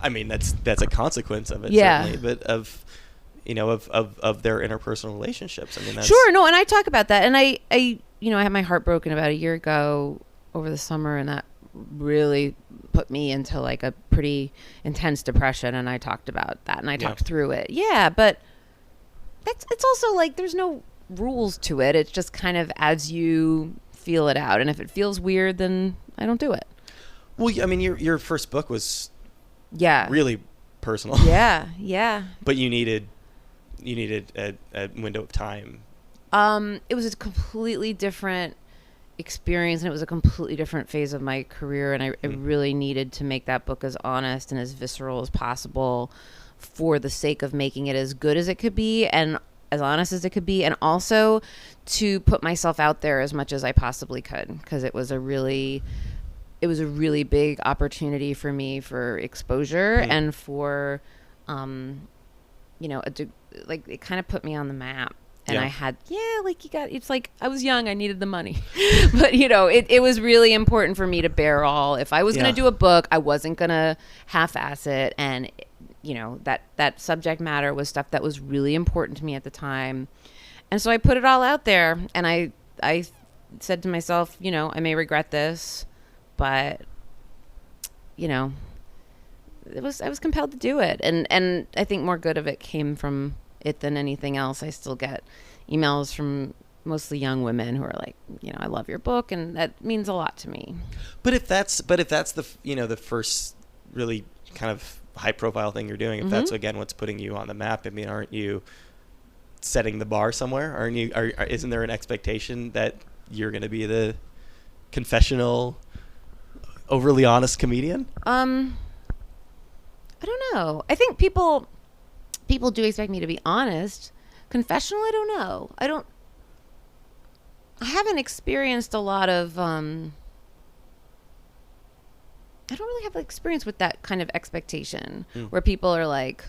I mean, that's a consequence of it, certainly, but of their interpersonal relationships. I mean, that's... Sure, no, and I talk about that, and I had my heart broken about a year ago over the summer, and that really put me into like a pretty intense depression, and I talked about that, and I talked through it. Yeah, but it's also like there's no rules to it. It's just kind of as you feel it out, and if it feels weird, then I don't do it. Well, I mean, your first book was really personal. Yeah. But you needed a window of time. It was a completely different experience, and it was a completely different phase of my career, and I really needed to make that book as honest and as visceral as possible for the sake of making it as good as it could be and as honest as it could be, and also to put myself out there as much as I possibly could, because it was a really big opportunity for me for exposure and for it kind of put me on the map. And I had, it's like I was young, I needed the money. But, it was really important for me to bear all. If I was going to do a book, I wasn't going to half-ass it. And, that subject matter was stuff that was really important to me at the time. And so I put it all out there. And I said to myself, I may regret this, but, I was compelled to do it. And I think more good of it came from it than anything else. I still get emails from mostly young women who are like, I love your book, and that means a lot to me. But if that's the the first really kind of high profile thing you're doing, if that's again what's putting you on the map, I mean, aren't you setting the bar somewhere? Aren't you? Isn't there an expectation that you're going to be the confessional, overly honest comedian? I don't know. I think people do expect me to be honest. Confessional, I don't know. I haven't experienced a lot of, I don't really have experience with that kind of expectation where people are like,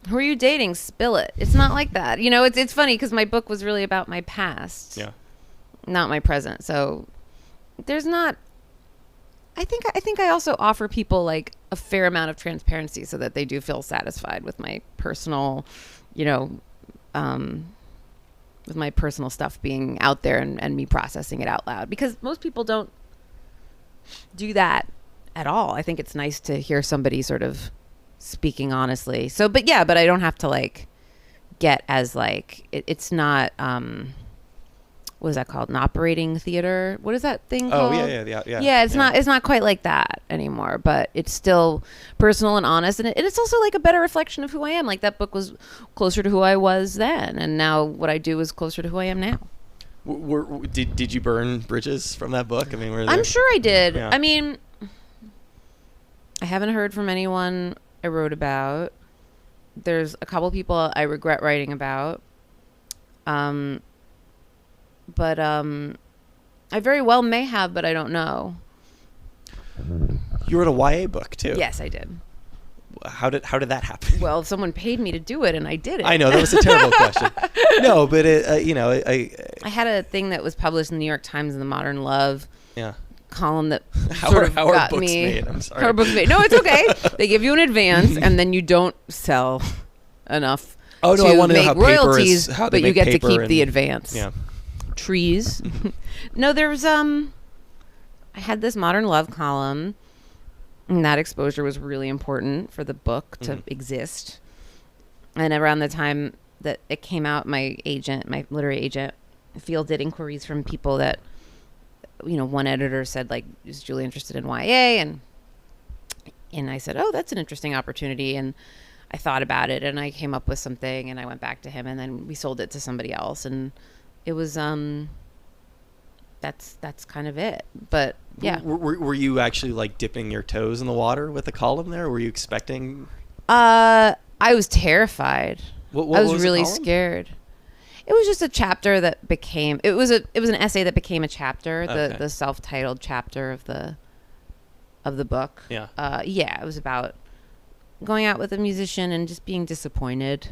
who are you dating? Spill it. It's not like that. It's funny because my book was really about my past, not my present. So there's not, I think I also offer people like a fair amount of transparency so that they do feel satisfied with my personal, with my personal stuff being out there and me processing it out loud, because most people don't do that at all. I think it's nice to hear somebody sort of speaking honestly. So, but I don't have to like get as like, it's not, what is that called? An operating theater? What is that thing called? Oh, yeah. It's not quite like that anymore, but it's still personal and honest, and it's also like a better reflection of who I am. Like, that book was closer to who I was then, and now what I do is closer to who I am now. Did you burn bridges from that book? I mean, I'm sure I did. Yeah. I mean, I haven't heard from anyone I wrote about. There's a couple people I regret writing about. But I very well may have, but I don't know. You wrote a YA book too. Yes, I did. How did that happen? Well, someone paid me to do it, and I did it. I know, that was a terrible question. No, but I had a thing that was published in the New York Times in the Modern Love column that how sort are of got books me. made? I'm sorry. How are books made? No, it's okay. They give you an advance, and then you don't sell enough. Oh no, to I want to know make how paper royalties, is. How but they you make get to paper keep the advance. Yeah. Trees. No, there was I had this Modern Love column, and that exposure was really important for the book to exist. And around the time that it came out, my literary agent, fielded inquiries from people that, one editor said, like, is Julie interested in YA? And And I said, oh, that's an interesting opportunity. And I thought about it, and I came up with something, and I went back to him, and then we sold it to somebody else. And it was, that's kind of it. But yeah. Were you actually like dipping your toes in the water with the column there? Were you expecting? I was terrified. What I was was really the column? scared. It was just a chapter that became, it was an essay that became a chapter, the self-titled chapter of the book. Yeah. It was about going out with a musician and just being disappointed,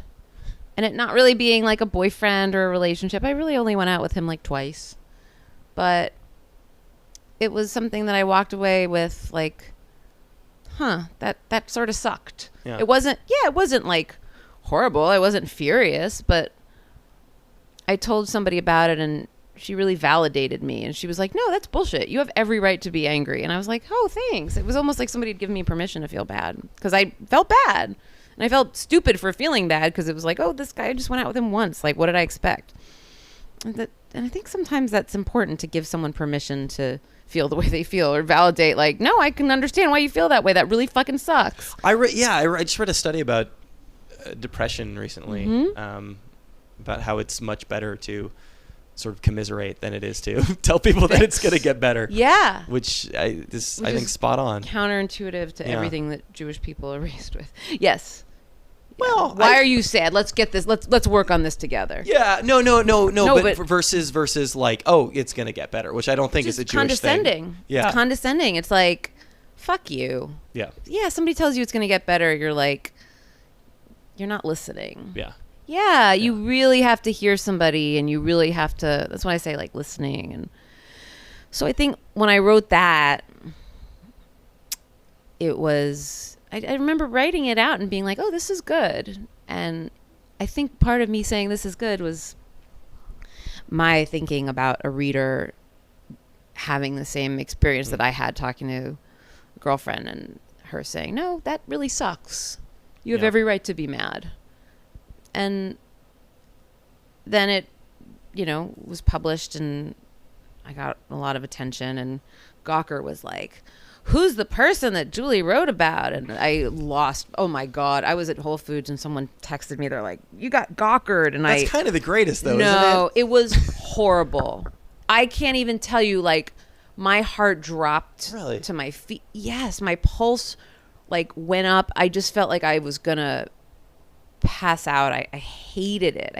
and it not really being like a boyfriend or a relationship. I really only went out with him like twice, but it was something that I walked away with like, that sort of sucked. Yeah. It wasn't like horrible. I wasn't furious, but I told somebody about it, and she really validated me, and she was like, no, that's bullshit. You have every right to be angry. And I was like, oh, thanks. It was almost like somebody had given me permission to feel bad, because I felt bad, and I felt stupid for feeling bad, because it was like, oh, this guy, I just went out with him once. Like, what did I expect? And I think sometimes that's important, to give someone permission to feel the way they feel, or validate, like, no, I can understand why you feel that way. That really fucking sucks. I just read a study about depression recently, about how it's much better to sort of commiserate than it is to tell people that it's going to get better. Yeah. Which I think spot on. Counterintuitive to everything that Jewish people are raised with. Yes. Well, why are you sad? Let's get this. Let's work on this together. Yeah. No. But versus like, oh, it's going to get better, which I don't think is a Jewish thing. Yeah. It's condescending. It's like, fuck you. Yeah. Yeah. Somebody tells you it's going to get better. You're like, you're not listening. Yeah. Yeah, you really have to hear somebody, and you really have to, that's why I say like listening. And so I think when I wrote that, it was, I remember writing it out and being like, oh, this is good. And I think part of me saying this is good was my thinking about a reader having the same experience that I had talking to a girlfriend, and her saying, no, that really sucks. You have every right to be mad. And then it, was published, and I got a lot of attention, and Gawker was like, who's the person that Julie wrote about? And I lost, oh my God. I was at Whole Foods, and someone texted me. They're like, you got Gawkered. And That's kind of the greatest, though, no, isn't it? It was horrible. I can't even tell you, like, my heart dropped to my feet. Yes, my pulse, like, went up. I just felt like I was going to pass out. I hated it.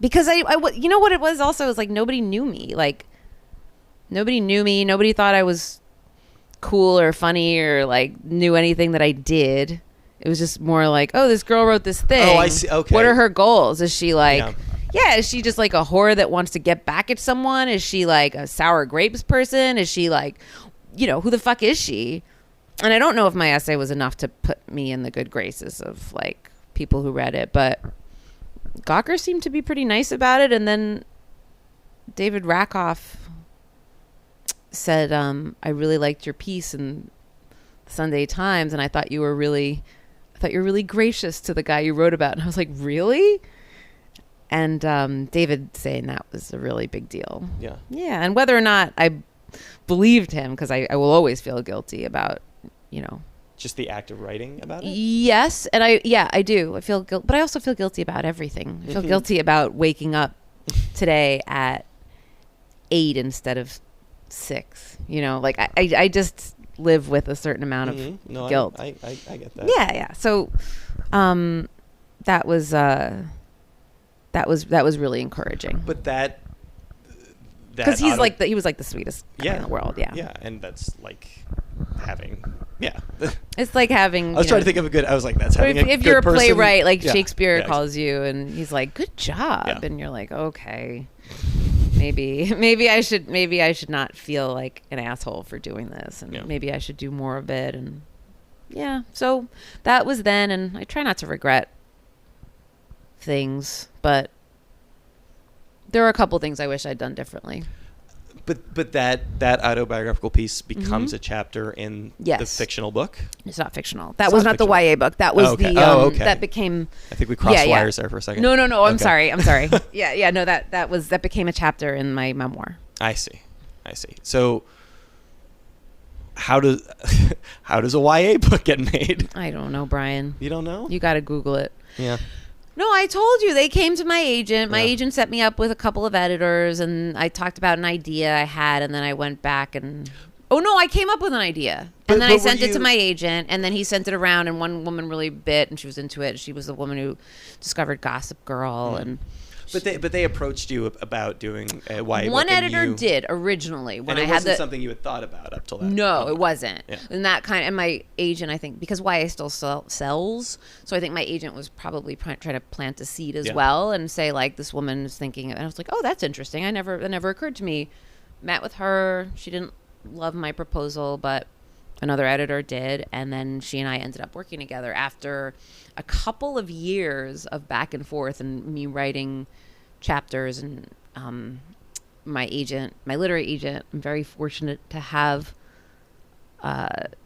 Because I you know what it was also, is like, nobody knew me. Like, nobody knew me. Nobody thought I was cool or funny or like knew anything that I did. It was just more like, oh, this girl wrote this thing. Oh, I see. Okay. What are her goals? Is she like, is she just like a whore that wants to get back at someone? Is she like a sour grapes person? Is she like, who the fuck is she? And I don't know if my essay was enough to put me in the good graces of like people who read it, but Gawker seemed to be pretty nice about it. And then David Rakoff said, I really liked your piece in the Sunday Times, and I thought you were really gracious to the guy you wrote about. And I was like, really? And David saying that was a really big deal. Yeah. Yeah. And whether or not I believed him, because I will always feel guilty about, just the act of writing about it? Yes. And I do. I feel guilt, but I also feel guilty about everything. I feel guilty about waking up today at 8 instead of 6. Like I just live with a certain amount of guilt. I get that. Yeah. So that was really encouraging. But that because he was like the sweetest guy in the world. Yeah, and that's like having it's like having. I was trying to think of a good. I was like, that's having. If you're a person. playwright, like Shakespeare calls you, and he's like, "Good job," and you're like, "Okay, maybe I should not feel like an asshole for doing this, and maybe I should do more of it." And so that was then, and I try not to regret things, but there are a couple things I wish I'd done differently. But that autobiographical piece becomes a chapter in the fictional book? It's not fictional. That was not the YA book. That was that became... I think we crossed wires there for a second. No. I'm sorry. No, that became a chapter in my memoir. I see. So how does how does a YA book get made? I don't know, Brian. You don't know? You got to Google it. Yeah. No, I told you. They came to my agent. My Yeah. agent set me up with a couple of editors, and I talked about an idea I had, and then I went back and... Oh, no, I came up with an idea. And then I sent it to my agent, and then he sent it around, and one woman really bit, and she was into it. She was the woman who discovered Gossip Girl, and... But they approached you about doing a YA One book, and editor you, did originally when and I it had wasn't something you had thought about up till that. No, it wasn't. Yeah. And that and my agent, I think, because YA still sells, so I think my agent was probably trying to plant a seed as well and say like, this woman is thinking, and I was like, oh, that's interesting. That never occurred to me. Met with her. She didn't love my proposal, but another editor did, and then she and I ended up working together after a couple of years of back and forth and me writing chapters. And my literary agent, I'm very fortunate to have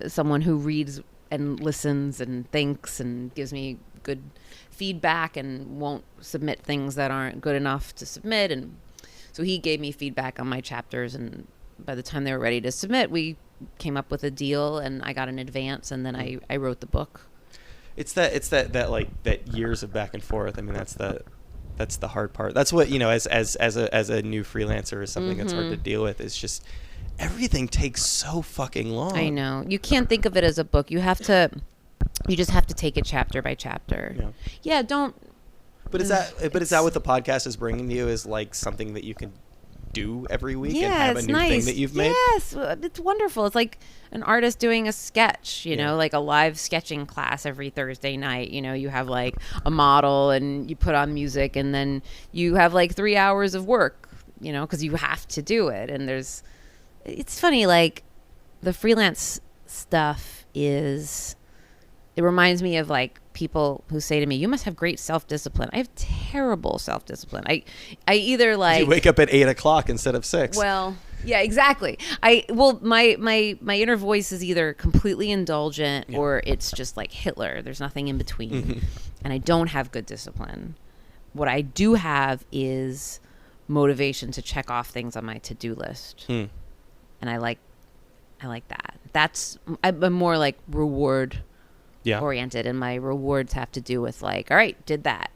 someone who reads and listens and thinks and gives me good feedback and won't submit things that aren't good enough to submit. And so he gave me feedback on my chapters, and by the time they were ready to submit, we came up with a deal, and I got an advance, and then I wrote the book. It's that like that years of back and forth. I mean, that's the hard part. That's what, as a new freelancer is something that's hard to deal with. It's just everything takes so fucking long. I know. You can't think of it as a book. You just have to take it chapter by chapter. Yeah, don't. But is that what the podcast is bringing you, is like something that you can do every week and have a new thing that you've made? Yes, it's wonderful. It's like an artist doing a sketch, you know, like a live sketching class every Thursday night. You know, you have like a model and you put on music, and then you have like 3 hours of work, you know, because you have to do it. And it's funny, like the freelance stuff it reminds me of like people who say to me, you must have great self-discipline. I have terrible self-discipline. I either like... You wake up at 8 o'clock instead of 6. Well, yeah, exactly. My inner voice is either completely indulgent or it's just like Hitler. There's nothing in between. And I don't have good discipline. What I do have is motivation to check off things on my to-do list. And I like that. I'm more like reward oriented, and my rewards have to do with like, all right, did that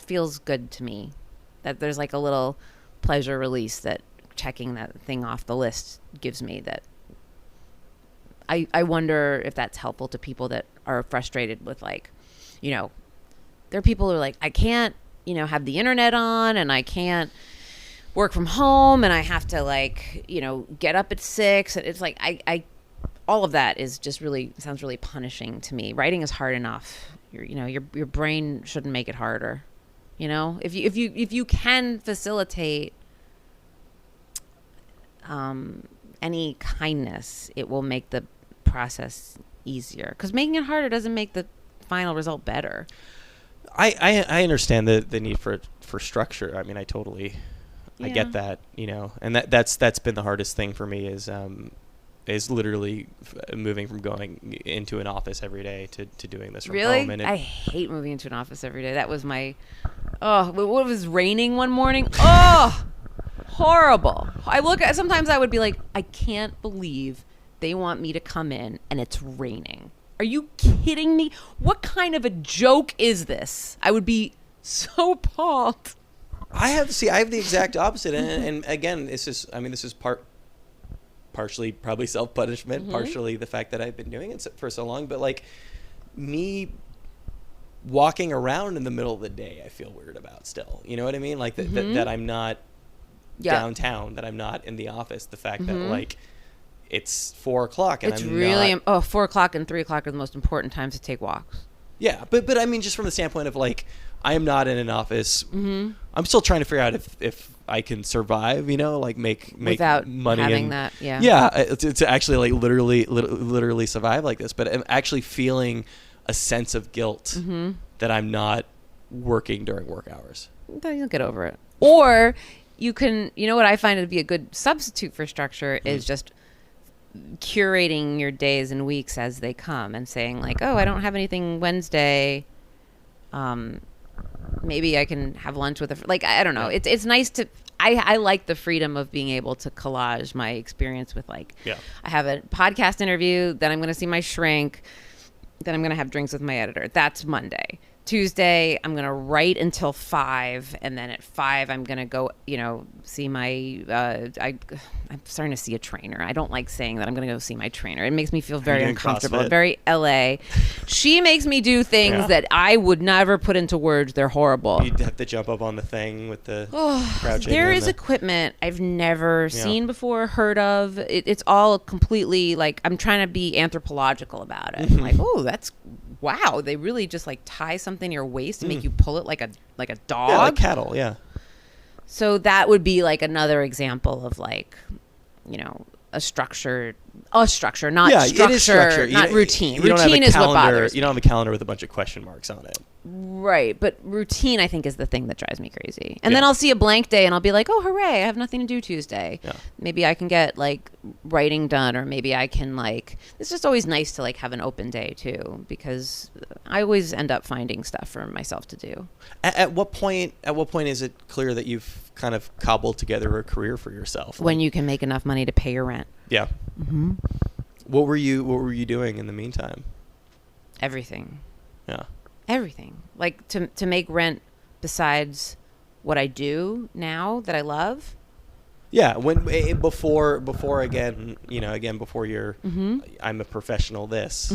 feels good to me, that there's like a little pleasure release that checking that thing off the list gives me. That I wonder if that's helpful to people that are frustrated with, like, you know, there are people who are like, I can't, you know, have the internet on, and I can't work from home, and I have to, like, you know, get up at 6. It's like I all of that is just really sounds really punishing to me. Writing is hard enough. Your brain shouldn't make it harder. You know, if you can facilitate any kindness, it will make the process easier. Because making it harder doesn't make the final result better. I understand the need for structure. I mean, I totally I get that, you know, and that's been the hardest thing for me is literally moving from going into an office every day to doing this from home. And I hate moving into an office every day. That was my, what was raining one morning? Oh, horrible. Sometimes I would be like, I can't believe they want me to come in and it's raining. Are you kidding me? What kind of a joke is this? I would be so appalled. I have the exact opposite. And again, this is partially probably self-punishment, partially the fact that I've been doing it for so long, but like me walking around in the middle of the day, I feel weird about still. You know what I mean? Like that I'm not downtown, that I'm not in the office. The fact that like it's 4 o'clock and it's I'm really not... 4 o'clock and 3 o'clock are the most important times to take walks. Yeah, but I mean, just from the standpoint of like, I am not in an office. I'm still trying to figure out if I can survive, you know, like make without money having and that. To actually like literally survive like this. But I'm actually feeling a sense of guilt that I'm not working during work hours. You'll get over it. Or you can, you know, what I find to be a good substitute for structure is just curating your days and weeks as they come and saying like, oh, I don't have anything Wednesday. maybe I can have lunch with like, I don't know. It's nice to, I like the freedom of being able to collage my experience with like, I have a podcast interview, then I'm going to see my shrink, then I'm going to have drinks with my editor. That's Monday. Tuesday, I'm going to write until 5, and then at 5, I'm going to go, see my, I'm starting to see a trainer. I don't like saying that I'm going to go see my trainer. It makes me feel very uncomfortable, CrossFit? Very LA. She makes me do things that I would never put into words. They're horrible. You'd have to jump up on the thing with the crouching. There is equipment I've never seen before, heard of. It's all completely like, I'm trying to be anthropological about it. I'm like, that's wow, they really just like tie something to your waist and make you pull it like a dog. Yeah, like cattle, yeah. So that would be like another example of like, a structure, not structure, it is structure, not routine. Routine is what bothers me. You don't have a calendar with a bunch of question marks on it. Right, but routine I think is the thing that drives me crazy. And then I'll see a blank day and I'll be like, oh, hooray, I have nothing to do Tuesday. Yeah. Maybe I can get like writing done, or maybe I can like, it's just always nice to like have an open day too, because I always end up finding stuff for myself to do. At what point is it clear that you've kind of cobbled together a career for yourself? When you can make enough money to pay your rent. Yeah. Mm-hmm. What were you doing in the meantime? Everything. Yeah. Everything. Like to make rent besides what I do now that I love. Yeah, before again, before you're I'm a professional this.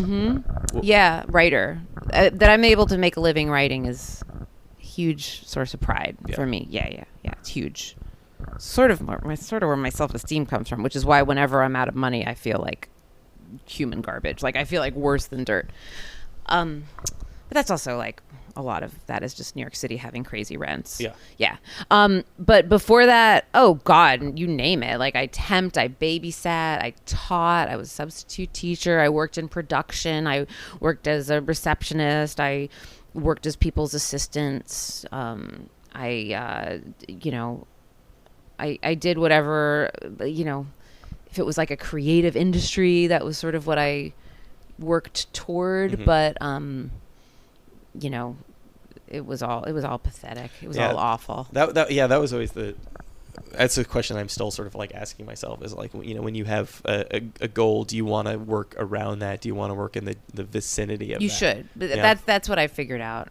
Yeah, writer. That I'm able to make a living writing is a huge source of pride for me. Yeah, it's huge. Sort of where my self-esteem comes from, which is why whenever I'm out of money, I feel like human garbage. Like I feel like worse than dirt. But that's also like a lot of that is just New York City having crazy rents. Yeah. But before that, oh God, you name it. Like I temped, I babysat, I taught, I was a substitute teacher. I worked in production. I worked as a receptionist. I worked as people's assistants. I did whatever, if it was like a creative industry, that was sort of what I worked toward. But, it was all pathetic. It was all awful. That was always that's a question I'm still sort of like asking myself, is like, when you have a goal, do you want to work around that? Do you want to work in the vicinity of that? You should. But that's what I figured out.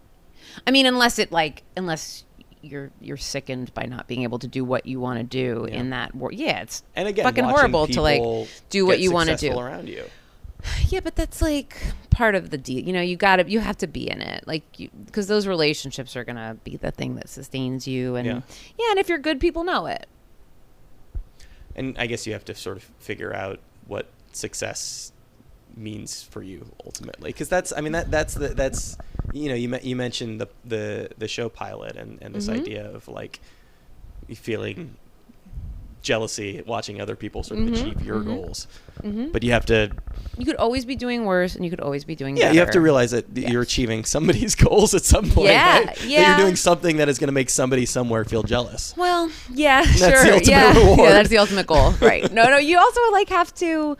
I mean, unless you're sickened by not being able to do what you want to do in that world. Yeah, it's fucking horrible to like do what you want to do around you. Yeah, but that's like part of the deal. You have to be in it, like, because those relationships are gonna be the thing that sustains you, and and if you're good, people know it. And I guess you have to sort of figure out what success means for you ultimately, because that's you mentioned the show pilot and this idea of like feeling jealousy watching other people sort of achieve your goals, but you could always be doing worse and you could always be doing better. You have to realize that you're achieving somebody's goals at some point, right? That you're doing something that is going to make somebody somewhere feel jealous. Well, yeah, that's sure. The ultimate reward. Yeah, that's the ultimate goal. Right. No, you also like have to,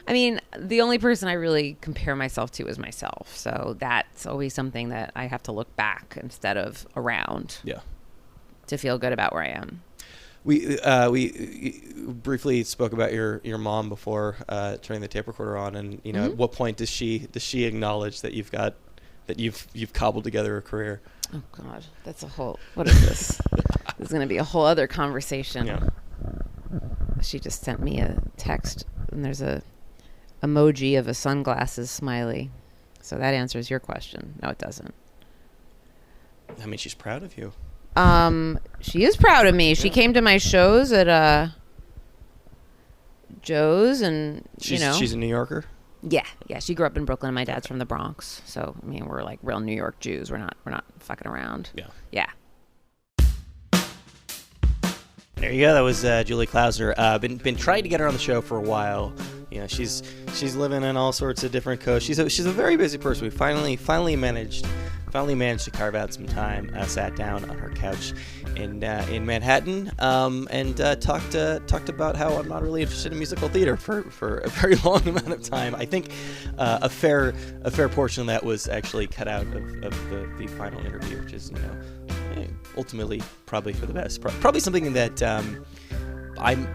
I mean, the only person I really compare myself to is myself. So that's always something that I have to look back instead of around. Yeah. To feel good about where I am. We briefly spoke about your mom before turning the tape recorder on, and at what point does she acknowledge that you've cobbled together a career? Oh God, that's a whole. What is this? This is going to be a whole other conversation. Yeah. She just sent me a text, and there's a emoji of a sunglasses smiley. So that answers your question. No, it doesn't. I mean, she's proud of you. She is proud of me. She came to my shows at Joe's, and she's a New Yorker. Yeah. She grew up in Brooklyn, and my dad's from the Bronx. So I mean, we're like real New York Jews. We're not fucking around. Yeah. There you go. That was Julie Klausner. Been trying to get her on the show for a while. She's living in all sorts of different coasts. She's a very busy person. We finally managed finally managed to carve out some time, sat down on her couch in Manhattan, and talked about how I'm not really interested in musical theater for a very long amount of time. I think a fair portion of that was actually cut out of the final interview, which is, ultimately probably for the best. Probably something that I'm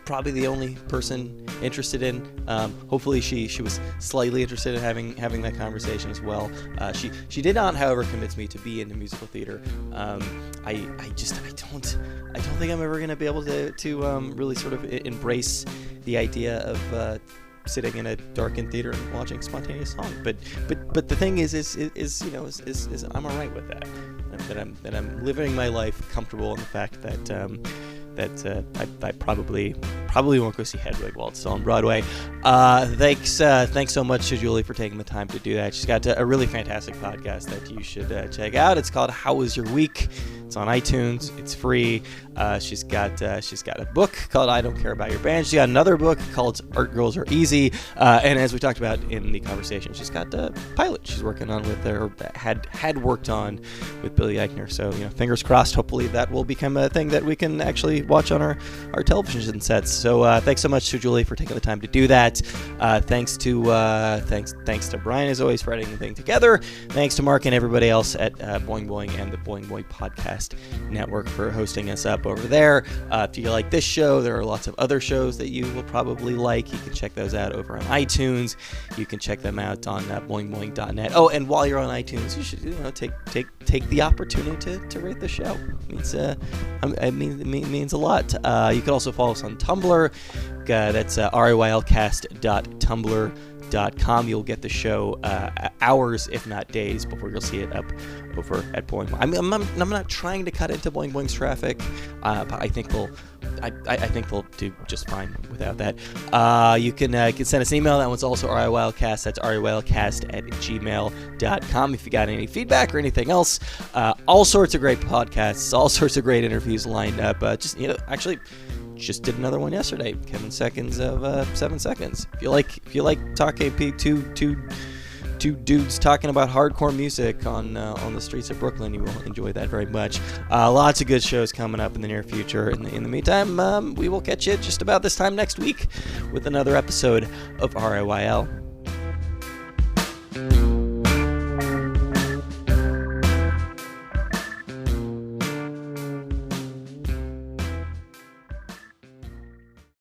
probably the only person interested in. Hopefully she was slightly interested in having that conversation as well. She did not, however, convince me to be into musical theater. I don't think I'm ever going to be able to really sort of embrace the idea of sitting in a darkened theater and watching spontaneous song. But the thing is I'm all right with that. That I'm living my life comfortable in the fact that I probably won't go see Hedwig while it's still on Broadway. Thanks so much to Julie for taking the time to do that. She's got a really fantastic podcast that you should check out. It's called How Was Your Week? It's on iTunes. It's free. She's got a book called I Don't Care About Your Band. She's got another book called Art Girls Are Easy. And as we talked about in the conversation, she's got a pilot she's working on with her, had worked on with Billy Eichner. So, fingers crossed. Hopefully that will become a thing that we can actually watch on our television sets. So thanks so much to Julie for taking the time to do that. Thanks to Brian, as always, for editing the thing together. Thanks to Mark and everybody else at Boing Boing and the Boing Boing Podcast Network for hosting us up over there. If you like this show, there are lots of other shows that you will probably like. You can check those out over on iTunes. You can check them out on boingboing.net. Oh, and while you're on iTunes, you should take the opportunity to rate the show. It means a lot. You can also follow us on Tumblr. That's raylcast.tumblr.com. You'll get the show hours, if not days, before you'll see it up over at Boing Boing. I'm not trying to cut into Boing Boing's traffic, but I think they'll do just fine without that. You can send us an email. That one's also RIWildcast. That's RIWildcast@gmail.com. If you got any feedback or anything else, all sorts of great podcasts, all sorts of great interviews lined up. Just did another one yesterday. Kevin Seconds of 7 Seconds. If you like talking two dudes talking about hardcore music on the streets of Brooklyn, you will enjoy that very much. Lots of good shows coming up in the near future. In the meantime, we will catch you just about this time next week with another episode of RIYL.